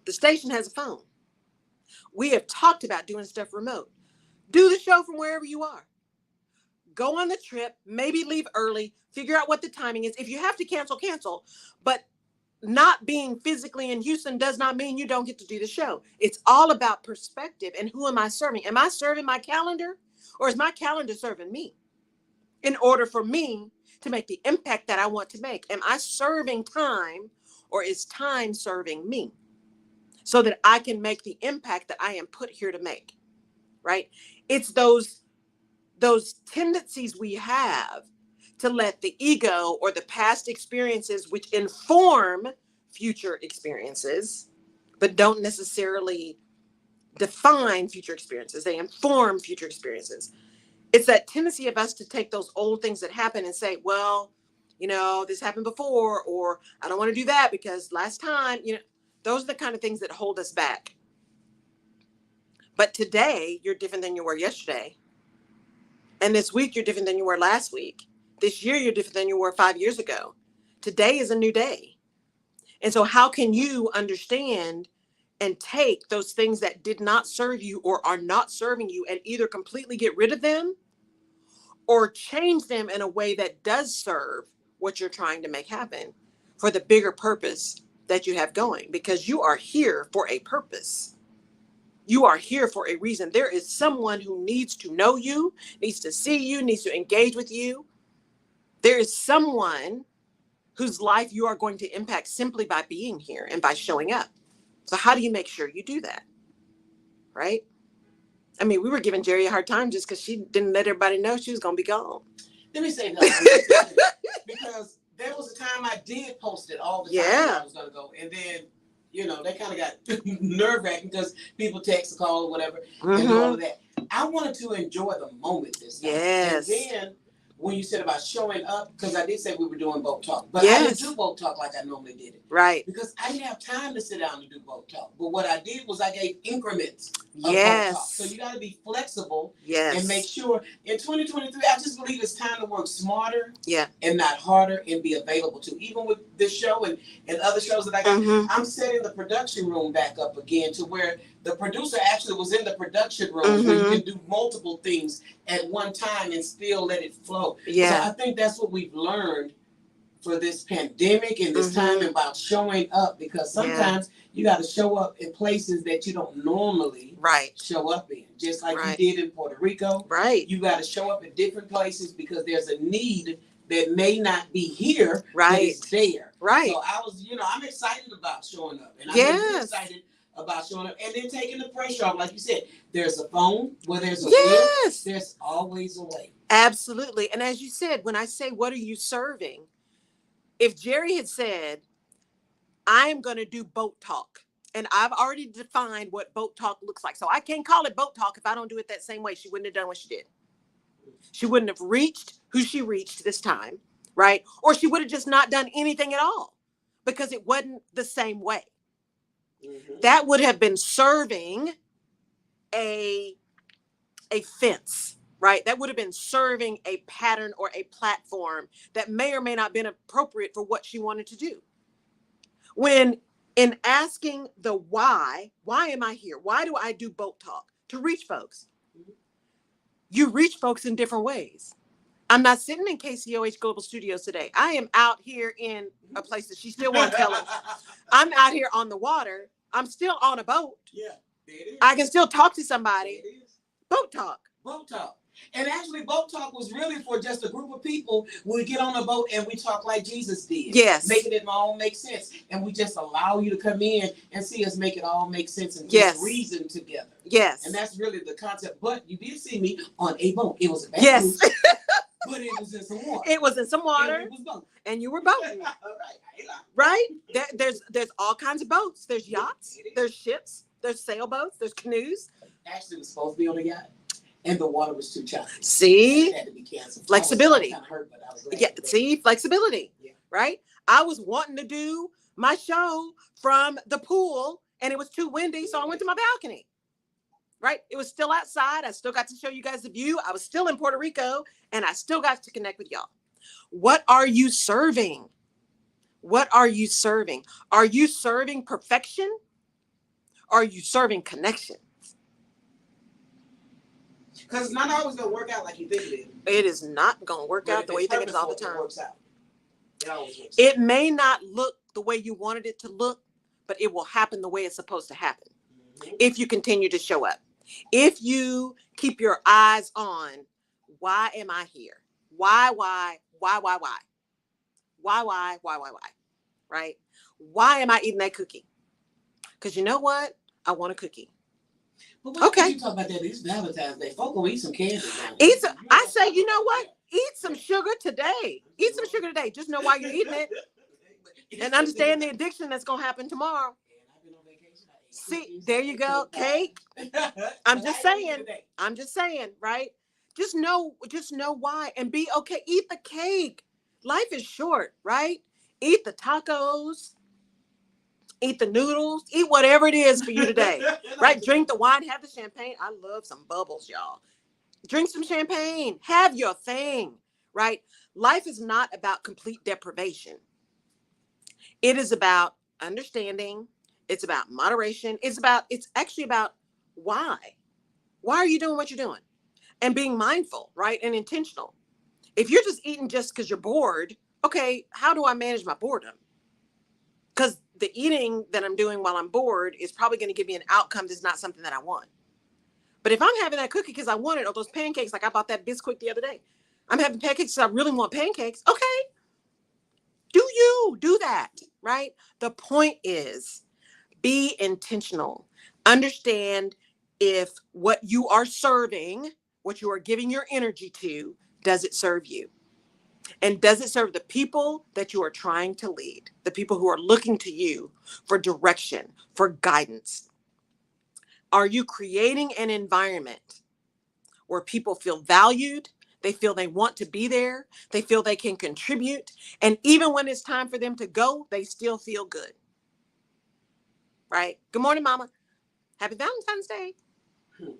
[SPEAKER 1] The station has a phone. We have talked about doing stuff remote. Do the show from wherever you are. Go on the trip, maybe leave early, figure out what the timing is. If you have to cancel, cancel. But not being physically in Houston does not mean you don't get to do the show. It's all about perspective and who am I serving? Am I serving my calendar, or is my calendar serving me in order for me to make the impact that I want to make? Am I serving time, or is time serving me so that I can make the impact that I am put here to make, right? It's those tendencies we have to let the ego or the past experiences, which inform future experiences, but don't necessarily define future experiences. They inform future experiences. It's that tendency of us to take those old things that happen and say, well, you know, this happened before, or I don't want to do that because last time, you know, those are the kind of things that hold us back. But today, you're different than you were yesterday. And this week, you're different than you were last week. This year, you're different than you were 5 years ago. Today is a new day. And so how can you understand and take those things that did not serve you or are not serving you and either completely get rid of them or change them in a way that does serve what you're trying to make happen for the bigger purpose that you have going? Because you are here for a purpose. You are here for a reason. There is someone who needs to know you, needs to see you, needs to engage with you. There is someone whose life you are going to impact simply by being here and by showing up. So how do you make sure you do that? Right? I mean, we were giving Jerry a hard time just because she didn't let everybody know she was going to be gone.
[SPEAKER 3] Let me say that. Because there was a time I did post it all the time that I was going to go. And then, you know, they kind of got nerve-wracking because people text, call, or whatever, and do all of that. I wanted to enjoy the moment this time.
[SPEAKER 1] Yes.
[SPEAKER 3] And then when you said about showing up, because I did say we were doing boat talk, but I didn't do boat talk like I normally did it.
[SPEAKER 1] Right.
[SPEAKER 3] Because I didn't have time to sit down and do boat talk. But what I did was I gave increments of boat talk. So you got to be flexible and make sure in 2023, I just believe it's time to work smarter and not harder and be available to. Even with this show and other shows that I got, I'm setting the production room back up again to where the producer actually was in the production room where you can do multiple things at one time and still let it flow. So I think that's what we've learned for this pandemic and this time about showing up, because sometimes you got to show up in places that you don't normally show up in. Just like you did in Puerto Rico. Right. You got to show up in different places because there's a need that may not be here, but it's there. Right. So I was, you know, I'm excited about showing up. And I'm really excited about showing up and then taking the pressure off. Like you said, there's a phone where there's a will, there's always a way.
[SPEAKER 1] Absolutely. And as you said, when I say, what are you serving? If Jerry had said, I am going to do boat talk, and I've already defined what boat talk looks like. So I can't call it boat talk if I don't do it that same way. She wouldn't have done what she did. She wouldn't have reached who she reached this time, right? Or she would have just not done anything at all because it wasn't the same way. That would have been serving a fence, right? That would have been serving a pattern or a platform that may or may not have been appropriate for what she wanted to do. When in asking the why am I here? Why do I do boat talk? To reach folks. You reach folks in different ways. I'm not sitting in KCOH Global Studios today. I am out here in a place that she still won't tell us. I'm out here on the water. I'm still on a boat. Yeah, it is. I can still talk to somebody. It is. Boat talk.
[SPEAKER 3] Boat talk. And actually, boat talk was really for just a group of people. We get on a boat and we talk like Jesus did. Yes. Making it all make sense. And we just allow you to come in and see us make it all make sense and just reason together. Yes. And that's really the concept. But you did see me on a boat. It was a bad boat, but it was in some water.
[SPEAKER 1] It was in some water.
[SPEAKER 3] And it was boating.
[SPEAKER 1] And you were boating. Right? There's all kinds of boats. There's yachts. There's ships. There's sailboats. There's canoes.
[SPEAKER 3] Actually, it was supposed to be on a yacht. And the water was too choppy.
[SPEAKER 1] See?
[SPEAKER 3] It had to be canceled.
[SPEAKER 1] Flexibility.
[SPEAKER 3] I was hurt, but I was
[SPEAKER 1] see? Flexibility. Yeah. Right? I was wanting to do my show from the pool and it was too windy, so I went to my balcony. Right? It was still outside. I still got to show you guys the view. I was still in Puerto Rico and I still got to connect with y'all. What are you serving? What are you serving? Are you serving perfection? Are you serving connection?
[SPEAKER 3] Because it's not always going to work out like you think it is.
[SPEAKER 1] It is not going to work out the way you think it is all the time.
[SPEAKER 3] It works out. It always works out.
[SPEAKER 1] It may not look the way you wanted it to look, but it will happen the way it's supposed to happen. If you continue to show up. If you keep your eyes on, why am I here? Why? Right? Why am I eating that cookie? Because you know what? I want a cookie.
[SPEAKER 3] But when you talk about that, it's Valentine's Day. Folk will eat some candy.
[SPEAKER 1] I say, you know what? Eat some sugar today. Eat some sugar today. Just know why you're eating it. And understand the addiction that's going to happen tomorrow. See, there you go. Cake. I'm just saying. I'm just saying, right? Just know why and be okay. Eat the cake. Life is short, right? Eat the tacos, eat the noodles, eat whatever it is for you today, right? Drink the wine, have the champagne. I love some bubbles, y'all. Drink some champagne, have your thing, right? Life is not about complete deprivation. It is about understanding. It's about moderation. It's actually about why. Why are you doing what you're doing? And being mindful, right? And intentional. If you're just eating just because you're bored, okay, how do I manage my boredom? Because the eating that I'm doing while I'm bored is probably going to give me an outcome that's not something that I want. But if I'm having that cookie because I want it, or those pancakes, like I bought that Bisquick the other day, I'm having pancakes because I really want pancakes. Okay, do that, right? The point is be intentional. Understand if what you are serving, what you are giving your energy to, does it serve you? And does it serve the people that you are trying to lead? The people who are looking to you for direction, for guidance? Are you creating an environment where people feel valued? They feel they want to be there. They feel they can contribute. And even when it's time for them to go, they still feel good. Right? Good morning, Mama. Happy Valentine's Day.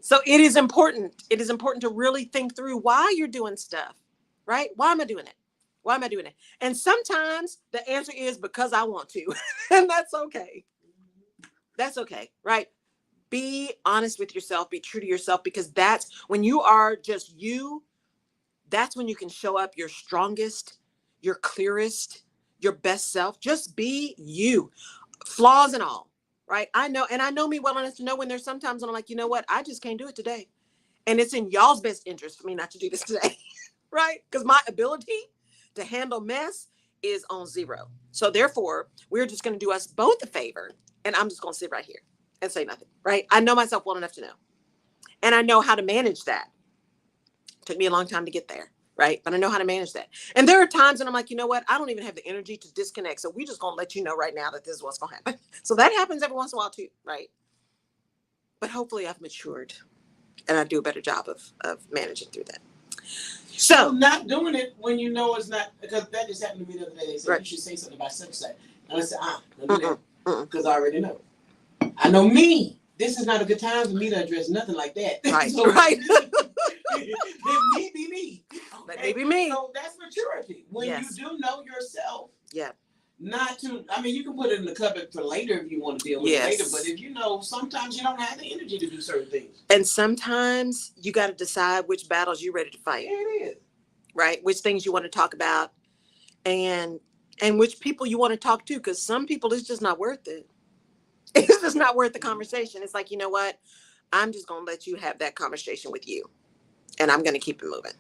[SPEAKER 1] So it is important. It is important to really think through why you're doing stuff, right? Why am I doing it? Why am I doing it? And sometimes the answer is because I want to, and that's okay. That's okay, right? Be honest with yourself, be true to yourself, because that's when you are just you, that's when you can show up your strongest, your clearest, your best self. Just be you, flaws and all, right? I know me well enough to know when there's sometimes when I'm like, you know what? I just can't do it today. And it's in y'all's best interest for me not to do this today, right? Because my ability to handle mess is on zero. So therefore, we're just going to do us both a favor. And I'm just going to sit right here and say nothing, right? I know myself well enough to know. And I know how to manage that. It took me a long time to get there, right? But I know how to manage that. And there are times when I'm like, you know what? I don't even have the energy to disconnect. So we're just going to let you know right now that this is what's going to happen. So that happens every once in a while too, right? But hopefully I've matured and I do a better job of managing through that. So
[SPEAKER 3] not doing it when you know it's not, because that just happened to me the other day. They said, right, you should say something about such. And I said, don't do that, because I already know. I know me. This is not a good time for me to address nothing like that.
[SPEAKER 1] Right,
[SPEAKER 3] so,
[SPEAKER 1] right.
[SPEAKER 3] Let me be me.
[SPEAKER 1] Let me be me.
[SPEAKER 3] So that's maturity. When
[SPEAKER 1] yes,
[SPEAKER 3] you do know yourself.
[SPEAKER 1] Yeah.
[SPEAKER 3] Not to, I mean, you can put it in the cupboard for later if you want to deal with it later, but if you know, sometimes you don't have the energy to do certain things.
[SPEAKER 1] And sometimes you got to decide which battles you're ready to fight.
[SPEAKER 3] Yeah, it is.
[SPEAKER 1] Right? Which things you want to talk about and which people you want to talk to, because some people it's just not worth it. It's just not worth the conversation. It's like, you know what? I'm just going to let you have that conversation with you and I'm going to keep it moving.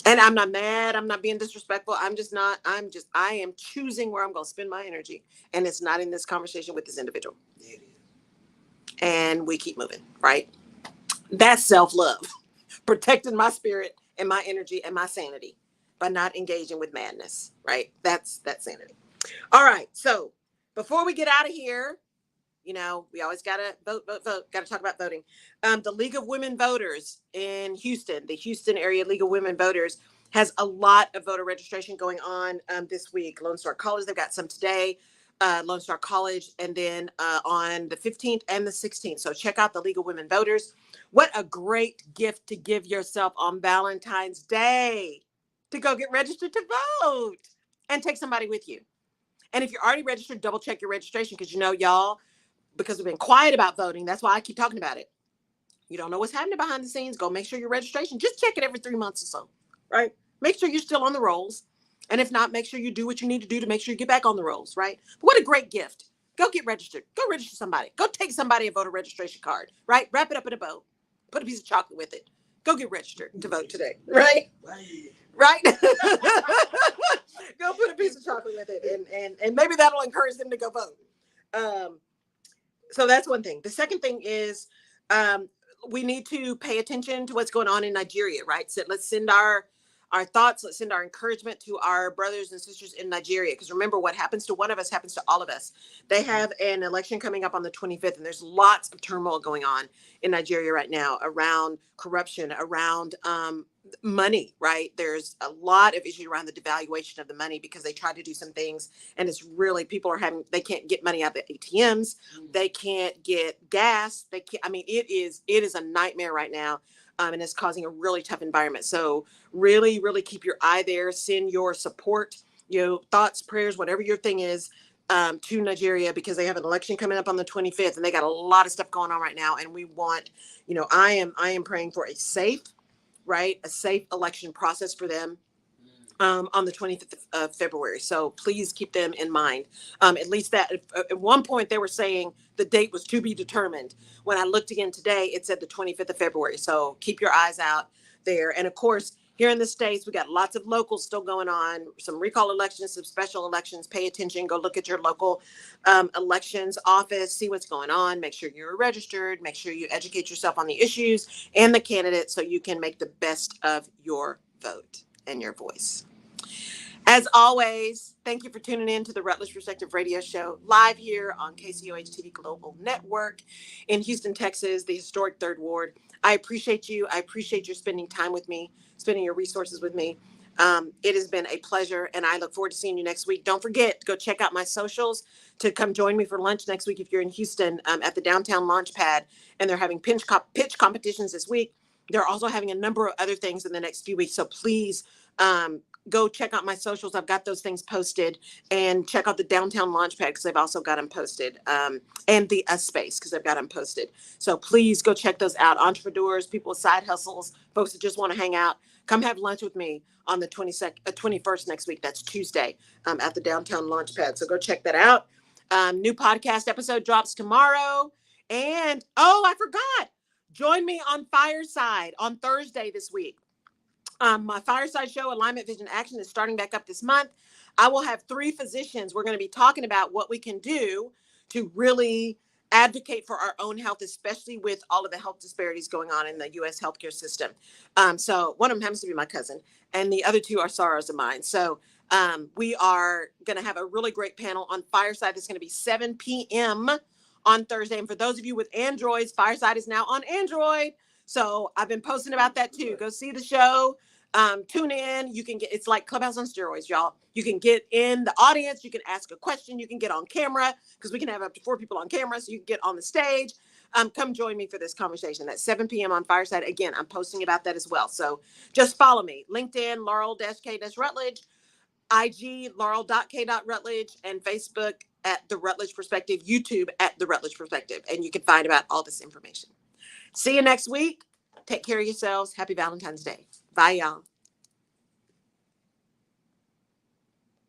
[SPEAKER 1] And I'm not mad. I'm not being disrespectful. I am choosing where I'm going to spend my energy. And it's not in this conversation with this individual.
[SPEAKER 3] It is.
[SPEAKER 1] And we keep moving, right? That's self-love, protecting my spirit and my energy and my sanity by not engaging with madness, right? That's sanity. All right. So before we get out of here, you know, we always got to vote. Got to talk about voting. The League of Women Voters in Houston, the Houston area League of Women Voters, has a lot of voter registration going on this week. Lone Star College, they've got some today, Lone Star College, and then on the 15th and the 16th. So check out the League of Women Voters. What a great gift to give yourself on Valentine's Day, to go get registered to vote and take somebody with you. And if you're already registered, double check your registration, because you know, y'all, because we've been quiet about voting. That's why I keep talking about it. You don't know what's happening behind the scenes. Go make sure your registration, just check it every 3 months or so, right? Make sure you're still on the rolls. And if not, make sure you do what you need to do to make sure you get back on the rolls, right? But what a great gift. Go get registered. Go register somebody. Go take somebody a voter registration card, right? Wrap it up in a bow. Put a piece of chocolate with it. Go get registered to vote today, right? Right? Go put a piece of chocolate with it. And maybe that'll encourage them to go vote. So that's one thing. The second thing is we need to pay attention to what's going on in Nigeria, right? So let's send our our thoughts. Let's send our encouragement to our brothers and sisters in Nigeria. Because remember, what happens to one of us happens to all of us. They have an election coming up on the 25th, and there's lots of turmoil going on in Nigeria right now around corruption, around money, right? There's a lot of issues around the devaluation of the money because they try to do some things, and it's really, people are having, they can't get money out of the ATMs. They can't get gas. They can't, I mean, it is a nightmare right now. And it's causing a really tough environment. So really, really keep your eye there. Send your support, thoughts, prayers, whatever your thing is, to Nigeria, because they have an election coming up on the 25th, and they got a lot of stuff going on right now. And we want, I am praying for a safe election process for them. On the 25th of February. So please keep them in mind. At least that at one point they were saying the date was to be determined. When I looked again today, it said the 25th of February. So keep your eyes out there. And of course, here in the States, we got lots of locals still going on, some recall elections, some special elections. Pay attention, go look at your local elections office, see what's going on, make sure you're registered, make sure you educate yourself on the issues and the candidates so you can make the best of your vote and your voice. As always, thank you for tuning in to the Rutledge Perspective Radio Show, live here on KCOH-TV Global Network in Houston, Texas, the historic Third Ward. I appreciate you. I appreciate your spending time with me, spending your resources with me. It has been a pleasure, and I look forward to seeing you next week. Don't forget to go check out my socials to come join me for lunch next week if you're in Houston, at the Downtown Launchpad, and they're having pitch competitions this week. They're also having a number of other things in the next few weeks, so please go check out my socials. I've got those things posted, and check out the Downtown Launchpad because I've also got them posted, and the Space because I've got them posted. So please go check those out. Entrepreneurs, people with side hustles, folks that just want to hang out, come have lunch with me on the 21st next week. That's Tuesday, at the Downtown Launchpad. So go check that out. New podcast episode drops tomorrow. And, I forgot. Join me on Fireside on Thursday this week. My Fireside show, Alignment, Vision, Action, is starting back up this month. I will have 3 physicians. We're going to be talking about what we can do to really advocate for our own health, especially with all of the health disparities going on in the U.S. healthcare system. So one of them happens to be my cousin, and the other 2 are sorrows of mine. So we are going to have a really great panel on Fireside. It's going to be 7 p.m. on Thursday. And for those of you with Androids, Fireside is now on Android. So I've been posting about that too. Go see the show. Tune in. You can get, it's like Clubhouse on steroids, y'all. You can get in the audience. You can ask a question. You can get on camera because we can have up to 4 people on camera. So you can get on the stage. Come join me for this conversation. That's 7 p.m. on Fireside. Again, I'm posting about that as well. So just follow me. LinkedIn, Laurel-K-Rutledge, IG, Laurel.K.Rutledge, and Facebook at The Rutledge Perspective, YouTube at The Rutledge Perspective. And you can find about all this information. See you next week. Take care of yourselves. Happy Valentine's Day. Bye, y'all.